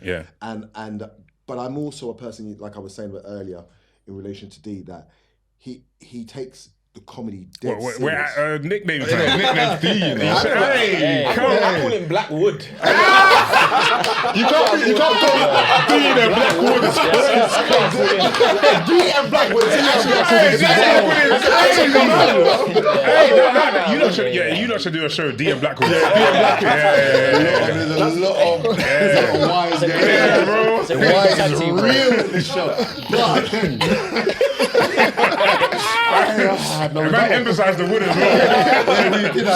But I'm also a person, like I was saying earlier, in relation to D, that he takes the comedy dead serious. We're at nickname time. Nickname D, you know. I call him Blackwood. You can't call D and Blackwood. D and Blackwood. You lot should do a show, D and Blackwood. There's a lot of wise guys. Bro. The wise is real in this show. I might emphasize the wood as well. I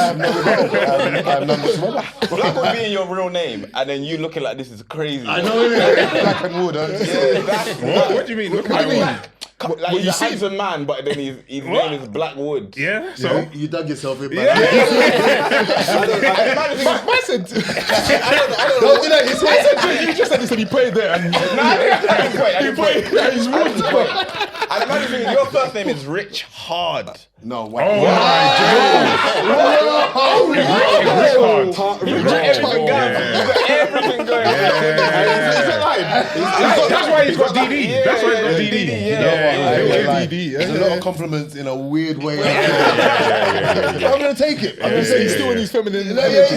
have none whatsoever. Blackwood being your real name, and then you looking like this is crazy. I know, innit? Black and wood. What do you mean? Look like wood. Like he's a handsome man, but then his name is Blackwood. Yeah, so you dug yourself in, man. I said, don't do that. You just said this and he played there. And I didn't play. He's wood. And imagine thinking, your first name is Rich Hard. No, oh my God. You got everything going. That's why he's got DD. That's why he's got DD. There's a lot of compliments in a weird way. I'm going to take it. I'm going to say he's still in his feminine. That's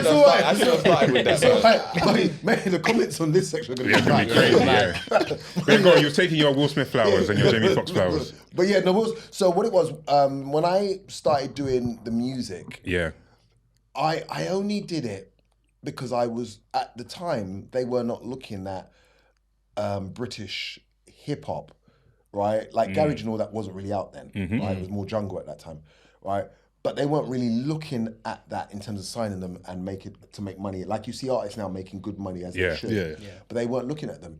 all right. I should have started with that. Man, the comments on this section are going to be crazy. You're taking your Will Smith flowers and your Jamie Foxx flowers. But yeah, no. So what it was when I started doing the music, I only did it because I was at the time they were not looking at British hip hop, right? Like garage and all that wasn't really out then. Right? It was more jungle at that time, right? But they weren't really looking at that in terms of signing them and make money. Like you see artists now making good money as they should, but they weren't looking at them.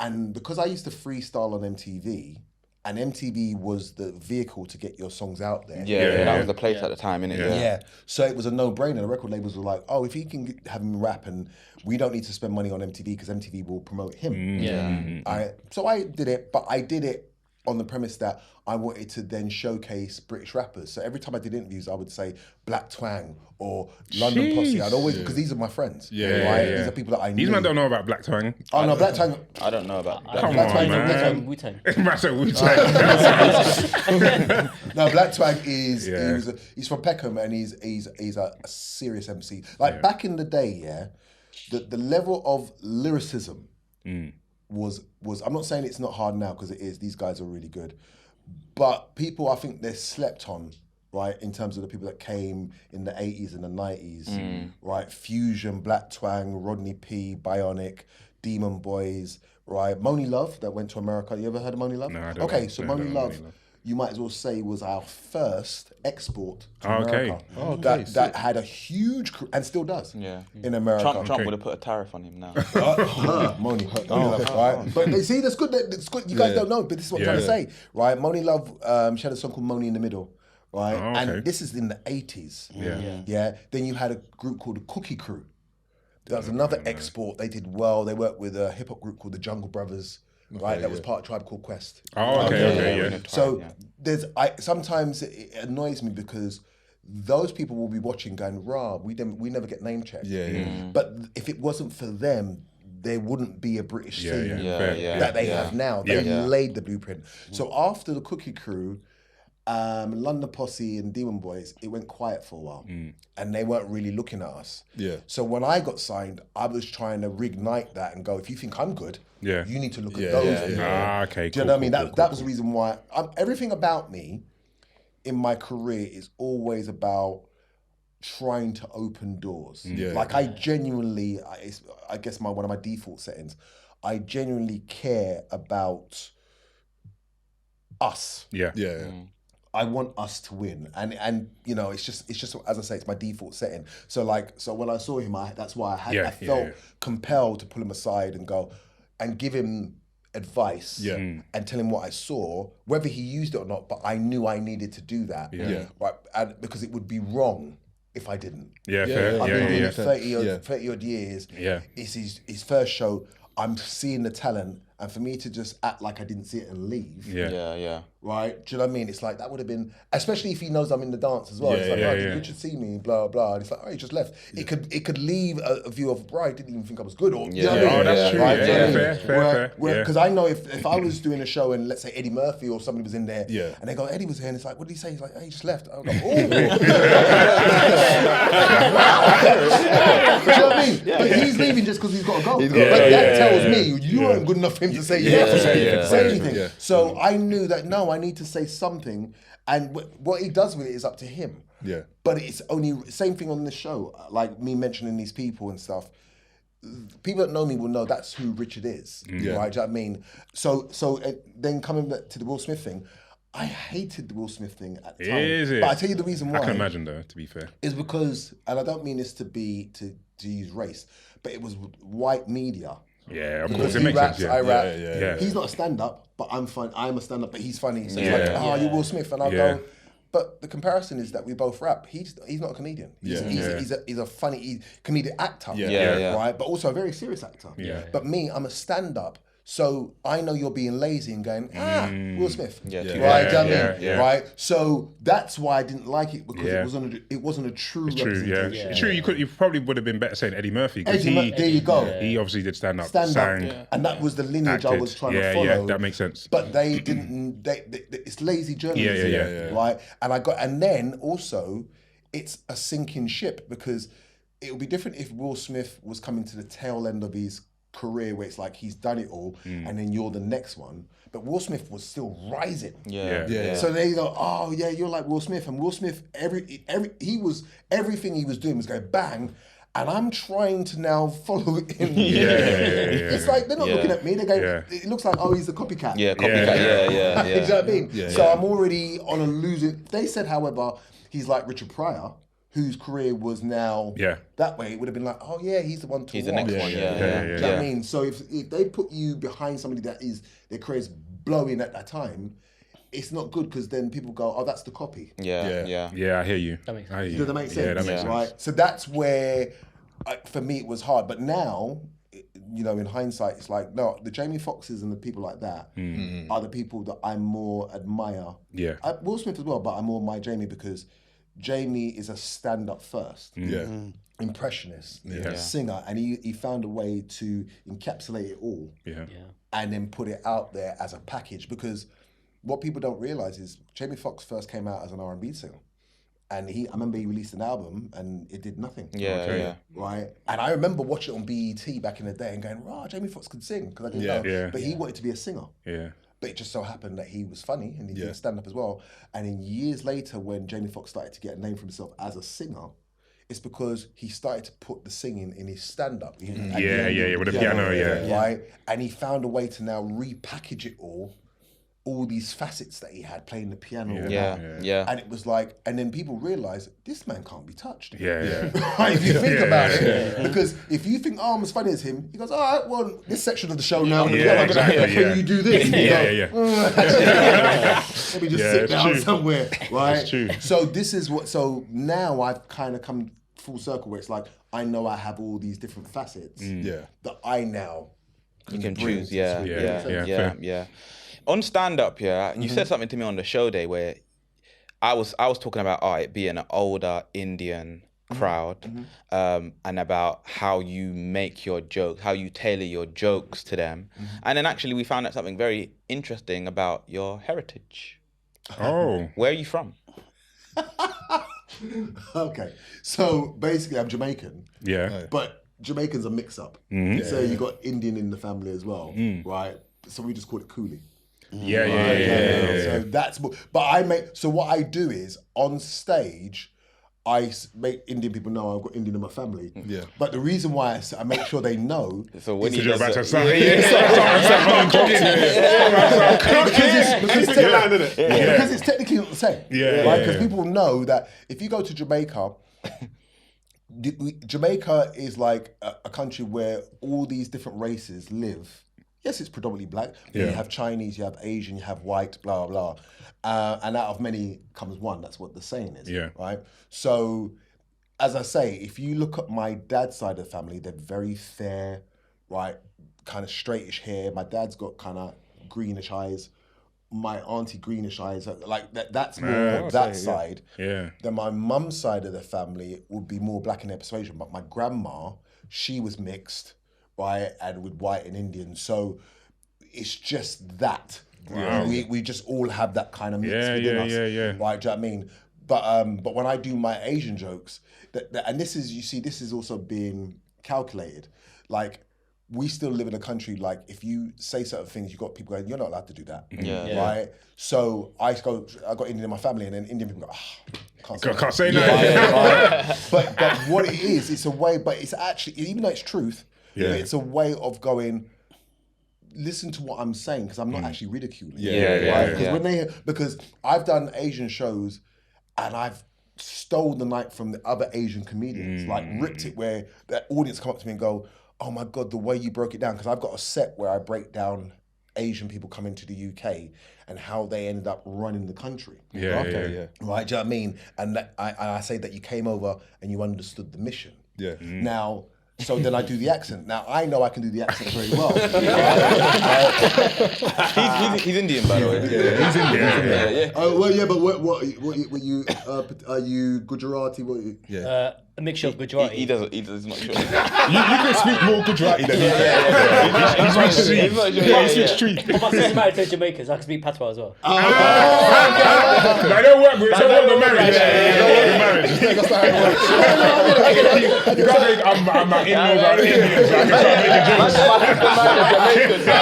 And because I used to freestyle on MTV, and MTV was the vehicle to get your songs out there. That was the place at the time, innit? Yeah. So it was a no-brainer. The record labels were like, oh, if he can have him rap and we don't need to spend money on MTV because MTV will promote him. Mm. So I did it, but I did it on the premise that I wanted to then showcase British rappers. So every time I did interviews, I would say Black Twang or London Posse. I'd always, because these are my friends. These are people that I knew. These men don't know about Black Twang. Oh no, Black Twang. I don't know about Black Come Black on, Twang, man. Wu-Tang. Man said Wu-Tang. No, Black Twang is he's from Peckham and he's a serious MC. Like back in the day, the level of lyricism was I'm not saying it's not hard now because it is. These guys are really good, but people I think they're slept on. Right, in terms of the people that came in the 80s and the 90s, right? Fusion, Black Twang, Rodney P, Bionic, Demon Boys, right? Moni Love that went to America. You ever heard of Moni Love? No, I don't. Okay, so Moni Love, you might as well say was our first export to America. That had a huge, and still does. In America. Trump would have put a tariff on him now. Moni Love, right? But they see, that's good. It's good. You guys don't know, but this is what I'm trying to say, right? Moni Love, she had a song called Moni in the Middle. Right, and this is in the 80s. Then you had a group called the Cookie Crew. That was another export. They did well. They worked with a hip hop group called the Jungle Brothers. Right, that was part of Tribe Called Quest. So sometimes it annoys me because those people will be watching, going, "Rah, we never get name checked." But if it wasn't for them, there wouldn't be a British scene that they have now. They laid the blueprint. So after the Cookie Crew. London Posse and Demon Boys, it went quiet for a while, and they weren't really looking at us. So when I got signed, I was trying to reignite that and go, if you think I'm good, you need to look at those. Okay, do you know what I mean? That was the reason why everything about me in my career is always about trying to open doors. Like I genuinely, I guess one of my default settings, I genuinely care about us. I want us to win, and you know, it's just as I say, it's my default setting. So when I saw him, that's why I felt compelled to pull him aside and go and give him advice and tell him what I saw, whether he used it or not. But I knew I needed to do that, right? And because it would be wrong if I didn't. Fair. I've been doing it 30 odd years. It's his first show. I'm seeing the talent, and for me to just act like I didn't see it and leave. Right? Do you know what I mean? It's like that would have been, especially if he knows I'm in the dance as well. It's like, did Richard see me? Blah blah. And it's like, oh, he just left. It could leave a view of, right, I didn't even think I was good. Or you know what I mean? Oh, that's true. Right? Fair. Because I know if I was doing a show and let's say Eddie Murphy or somebody was in there, and they go, Eddie was here, and it's like, what did he say? He's like, hey, he just left. I go, oh. Do you know what I mean? But he's leaving just because he's got to go. But that tells me you weren't good enough for him to say say anything. So I knew that I need to say something, and what he does with it is up to him. But it's only same thing on this show. Like me mentioning these people and stuff. People that know me will know that's who Richard is. Right? Do you know what I mean? So then coming back to the Will Smith thing, I hated the Will Smith thing at the time. Is it? But I tell you the reason why. I can imagine though, to be fair. Is because, and I don't mean this to use race, but it was white media. Yeah, of course, it he makes raps, sense. I rap. He's not a stand-up, but I'm fun. I'm a stand-up, but he's funny. So it's like, you're Will Smith, and I'll go. But the comparison is that we both rap. He's not a comedian. He's a funny comedic actor, right? But also a very serious actor. But me, I'm a stand-up. So I know you're being lazy and going, Will Smith, right? So that's why I didn't like it, because it wasn't a true representation. It's true. You probably would have been better saying Eddie Murphy. There you go. He obviously did stand up, and that was the lineage I was trying to follow. Yeah, that makes sense. But they didn't. It's lazy journalism, right? And then also, it's a sinking ship, because it would be different if Will Smith was coming to the tail end of his career, where it's like he's done it all and then you're the next one. But Will Smith was still rising. So they go, oh yeah, you're like Will Smith. And Will Smith, everything he was doing was going bang, and I'm trying to now follow in. It's like they're not looking at me. They go, it looks like, oh, he's a copycat. You know what I mean? So I'm already on a losing. They said, however, he's like Richard Pryor, whose career was now that way. It would have been like, oh yeah, he's the one to He's watch. the next one, Do you know what I mean? So if they put you behind somebody that is, their career's blowing at that time, it's not good, because then people go, oh, that's the copy. I hear you. That makes Does that make sense? Yeah, that makes sense. Right? So that's where, for me, it was hard. But now, you know, in hindsight, it's like, no, the Jamie Foxxes and the people like that are the people that I more admire. Yeah. Will Smith as well, but I'm more my Jamie because Jamie is a stand-up first. Impressionist, singer, and he found a way to encapsulate it all and then put it out there as a package, because what people don't realise is Jamie Foxx first came out as an R&B singer. And I remember he released an album and it did nothing. Right? And I remember watching it on BET back in the day and going, "Wow, Jamie Foxx could sing," because I didn't know. But he wanted to be a singer. But it just so happened that he was funny and he did stand up as well. And then years later, when Jamie Foxx started to get a name for himself as a singer, it's because he started to put the singing in his stand up. With the piano, Right? And he found a way to now repackage it all these facets that he had playing the piano. And it was like, and then people realized this man can't be touched. Right? If you think about it. Because if you think, oh, I'm as funny as him, he goes, all right, well, this section of the show now, can you do this? Maybe just sit down somewhere, right? That's true. So this is so now I've kind of come full circle where it's like, I know I have all these different facets that I now can choose. Fair. On stand-up, you said something to me on the show day where I was talking about it being an older Indian crowd, and about how you make your jokes, how you tailor your jokes to them. And then actually we found out something very interesting about your heritage. Oh. Where are you from? Okay, so basically I'm Jamaican. But Jamaicans are mix-up. So you got Indian in the family as well, right? So we just call it coolie. So that's more, so what I do is on stage, I make Indian people know I've got Indian in my family. But the reason why I make sure they know. So when you're about to because it's technically not the same. Right? Because people know that if you go to Jamaica, Jamaica is like a country where all these different races live. Yes, it's predominantly black. But you have Chinese, you have Asian, you have white, blah, blah, blah. And out of many comes one. That's what the saying is, right? So, as I say, if you look at my dad's side of the family, they're very fair, right? Kind of straightish hair. My dad's got kind of greenish eyes. My auntie greenish eyes. Like that's more that side. Then my mum's side of the family would be more black in their persuasion. But my grandma, she was mixed, right, and with white and Indian. So it's just that. Wow. We just all have that kind of mix within us. Right, do you know what I mean? But when I do my Asian jokes, and this is also being calculated. Like, we still live in a country, like, if you say certain things, you got people going, you're not allowed to do that. Right? So I got Indian in my family, and then Indian people go, can't say that. But what it is, it's a way, but it's actually, even though it's truth, it's a way of going, listen to what I'm saying, because I'm not actually ridiculing. Because I've done Asian shows and I've stole the night from the other Asian comedians, like ripped it where the audience come up to me and go, oh my God, the way you broke it down, because I've got a set where I break down Asian people coming to the UK and how they ended up running the country. Right, do you know what I mean? And I say that you came over and you understood the mission. Now, so then I do the accent. Now, I know I can do the accent very well. He's Indian, by the way. He's Indian. Oh, well, yeah, but what you, are you Gujarati? What you? A mixture of Gujarati. He doesn't, he's not sure. You can speak more Gujarati than him. He's not street. He's street. My sister's married to Jamaicans, I can speak Patois as well. I don't work with it. It's not marriage. That's not how it works. You gotta think I'm an in-laws are Indians, so I can start making jokes.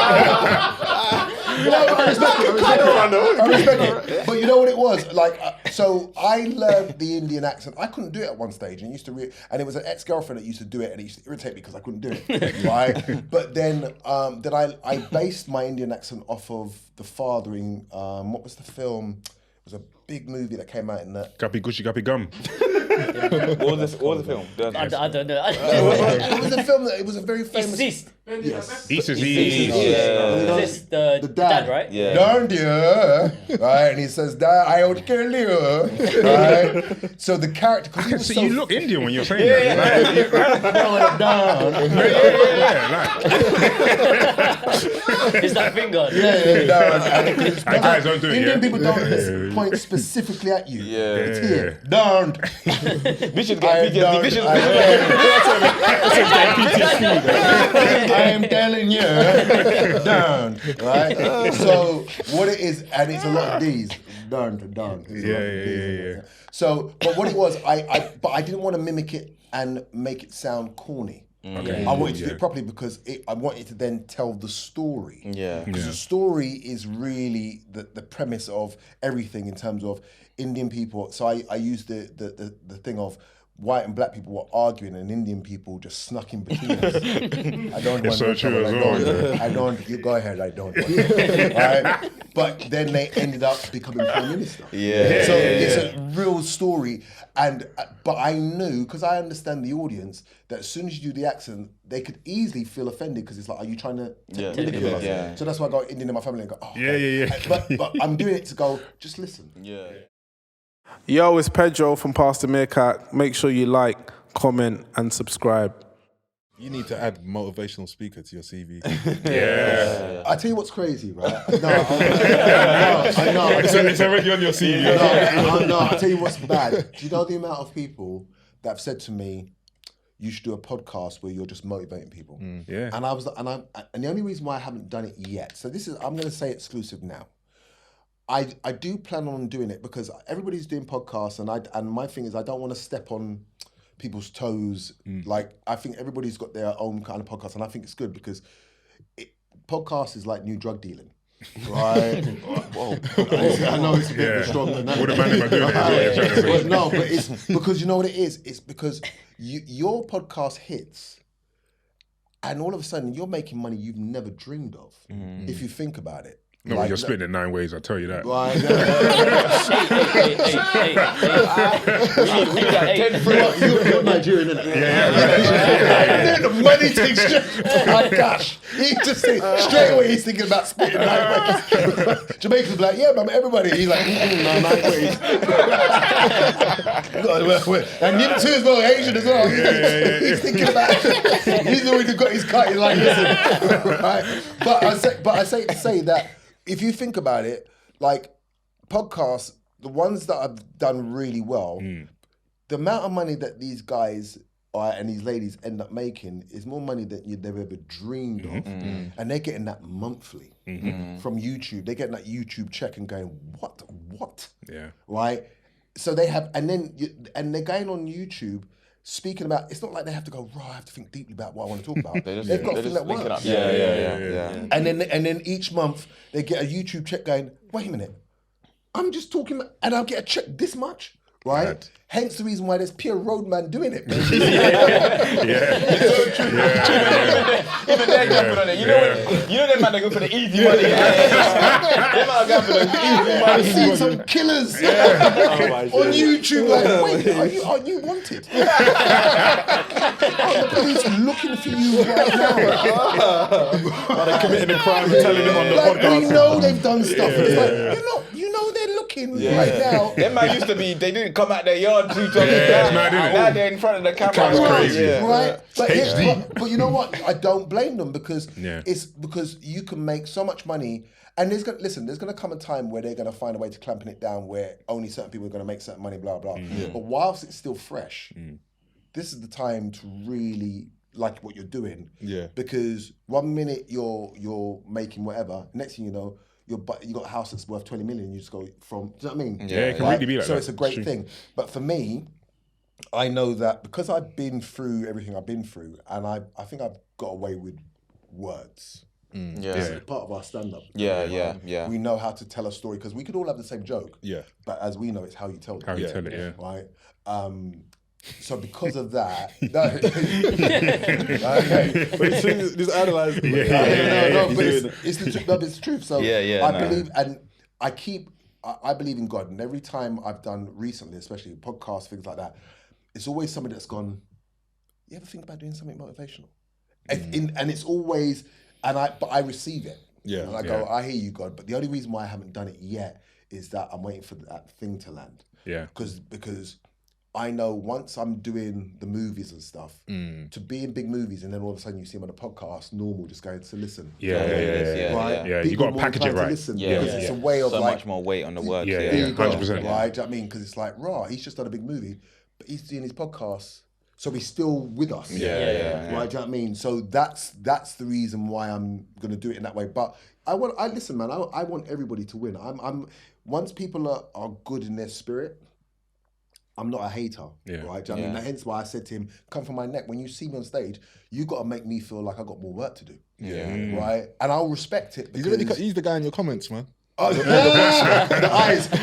I respect it. But you know what it was? Like, so I learned the Indian accent. I couldn't do it at one stage, and and it was an ex-girlfriend that used to do it, and it used to irritate me because I couldn't do it, right? But then I based my Indian accent off of the father in, what was the film? It was a big movie that came out in the... Guppy Gucci Guppy Gum. What was the film? I don't know. It was a film it was a very famous... It's ceased. Yes. East is Is this the dad, right? Yeah. Don't you? Right? And he says, Dad, I would kill you. Right? So the character, because he was So so you look Indian when you're saying that. Is that finger? And guys don't do it, Indian yeah? people don't point specifically at you. Yeah. It's here. Don't. Vicious get PTSD. Vicious. I am telling you, don't. Right? So what it is, and it's a lot of these. Don't. Yeah. So, but what it was, I didn't want to mimic it and make it sound corny. Okay. I wanted to do it properly because I wanted to then tell the story. Yeah. Because the story is really the premise of everything in terms of Indian people. So I used the thing of white and black people were arguing and Indian people just snuck in between us. I don't want so to true as well. I don't, you go ahead, I don't want to. Right? But then they ended up becoming Prime Minister. Yeah. So it's a real story. But I knew, because I understand the audience, that as soon as you do the accent, they could easily feel offended because it's like, are you trying to manipulate us? Yeah. So that's why I got Indian in my family and go, oh. Yeah. But I'm doing it to go, just listen. Yeah. Yo, it's Pedro from Pastor Meerkat. Make sure you like, comment, and subscribe. You need to add motivational speaker to your CV. Yeah. I tell you what's crazy, right? I know. It's already on your CV. No, I tell you what's bad. Do you know the amount of people that have said to me, you should do a podcast where you're just motivating people? Yeah. And the only reason why I haven't done it yet, so I'm going to say exclusive now. I do plan on doing it because everybody's doing podcasts, and my thing is I don't want to step on people's toes. Like, I think everybody's got their own kind of podcast, and I think it's good because podcast is like new drug dealing. Right? Whoa. I know it's a bit strong than that. What am I doing? But no, but it's because you know what it is? It's because your podcast hits, and all of a sudden you're making money you've never dreamed of, if you think about it. No, like, you're splitting it 9 ways, I'll tell you that. Right. You're Nigerian, isn't it? Yeah. The money takes oh my gosh. He just straight away he's thinking about splitting 9 ways. Jamaicans be like, yeah, man, everybody. He's like, no, 9 ways. And him too as well, Asian as well. He's thinking about he's already got his cut. He's like, listen. Right? But I say to say that if you think about it, like podcasts, the ones that have done really well, the amount of money that these guys and these ladies end up making is more money than you'd never ever dreamed of. And they're getting that monthly from YouTube. They're getting that YouTube check and going, what? Yeah. Right? So they have, and they're going on YouTube speaking about, it's not like they have to go, I have to think deeply about what I want to talk about. They've got a thing that works. Yeah. And then each month they get a YouTube check going, wait a minute, I'm just talking and I'll get a check this much, right? Hence the reason why there's Pierre Roadman doing it. Even they're jumping on it. You know them man, they go for the easy money. They man are going for the easy money. I've seen some killers on YouTube like, wait, are you wanted? The police are looking for you right now. They're committing a crime and telling them on the podcast. We know they've done stuff. It's like, you know they're looking right now. Them man used to be, they didn't come out their yard 2 times. Now they're in front of the camera. That's crazy. Right? But, HD. but you know what? I don't blame them because it's because you can make so much money. And there's going to come a time where they're going to find a way to clamping it down where only certain people are going to make certain money, blah, blah. But whilst it's still fresh, this is the time to really like what you're doing. Yeah. Because 1 minute you're making whatever, next thing you know, you got a house that's worth 20 million, you just go from, do you know what I mean? Yeah, it can really be like so that. It's a great thing. But for me, I know that because I've been through everything I've been through, and I think I've got away with words. It's part of our stand-up. Yeah. We know how to tell a story because we could all have the same joke. Yeah. But as we know, it's how you tell it. How you tell it, Right? So because of that, Just analyze it. but it's the truth. No, it's the truth. So I believe, and I believe in God. And every time I've done recently, especially podcasts, things like that, it's always somebody that's gone, you ever think about doing something motivational? And it's always, but I receive it. Yeah. And I go, I hear you, God. But the only reason why I haven't done it yet is that I'm waiting for that thing to land. Yeah. Because I know once I'm doing the movies and stuff, to be in big movies and then all of a sudden you see them on a podcast, normal, just going to listen. Yeah. You got to package it right. Listen, because it's a way of so like, much more weight on the words. Yeah, 100%. Right? Do you know what I mean? Because it's like, he's just done a big movie, but he's doing his podcast, so he's still with us. Right? Do you know what I mean? So that's the reason why I'm gonna do it in that way. But I listen, man. I want everybody to win. I'm once people are good in their spirit, I'm not a hater, right? Do you know what I mean? Hence why I said to him, come from my neck. When you see me on stage, you got to make me feel like I got more work to do. Right? And I'll respect it. He's the guy in your comments, man. Oh, the eyes. The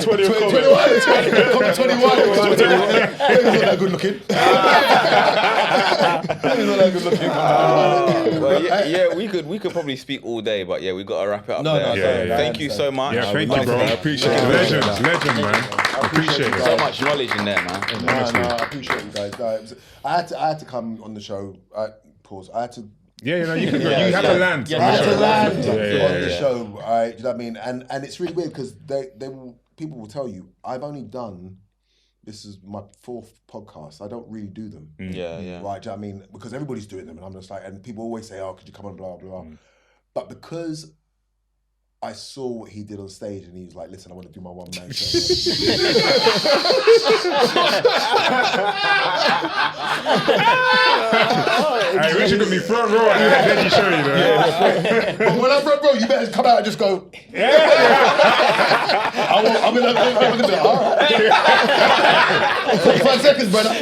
20 21. He's not that good looking. Well, we could probably speak all day, but we got to wrap it up there. Thank you so much. Yeah, thank you, bro. I appreciate it. Legend, man. I appreciate it. So much knowledge in there, man. No, I appreciate you guys. I had to come on the show. Pause. I had to. You have to land. I had to land on the show. Do you know what I mean? And it's really weird because people will tell you I've only done. This is my 4th podcast. I don't really do them. Right? Do you know what I mean? Because everybody's doing them, and I'm just like, and people always say, "Oh, could you come on?" Blah blah. But because I saw what he did on stage, and he was like, "Listen, I want to do my one man show." Hey, Richard could be front row at the Deji show, you know. But when I'm front row, you better come out and just go. I'm gonna do it. All right. 45 seconds, brother.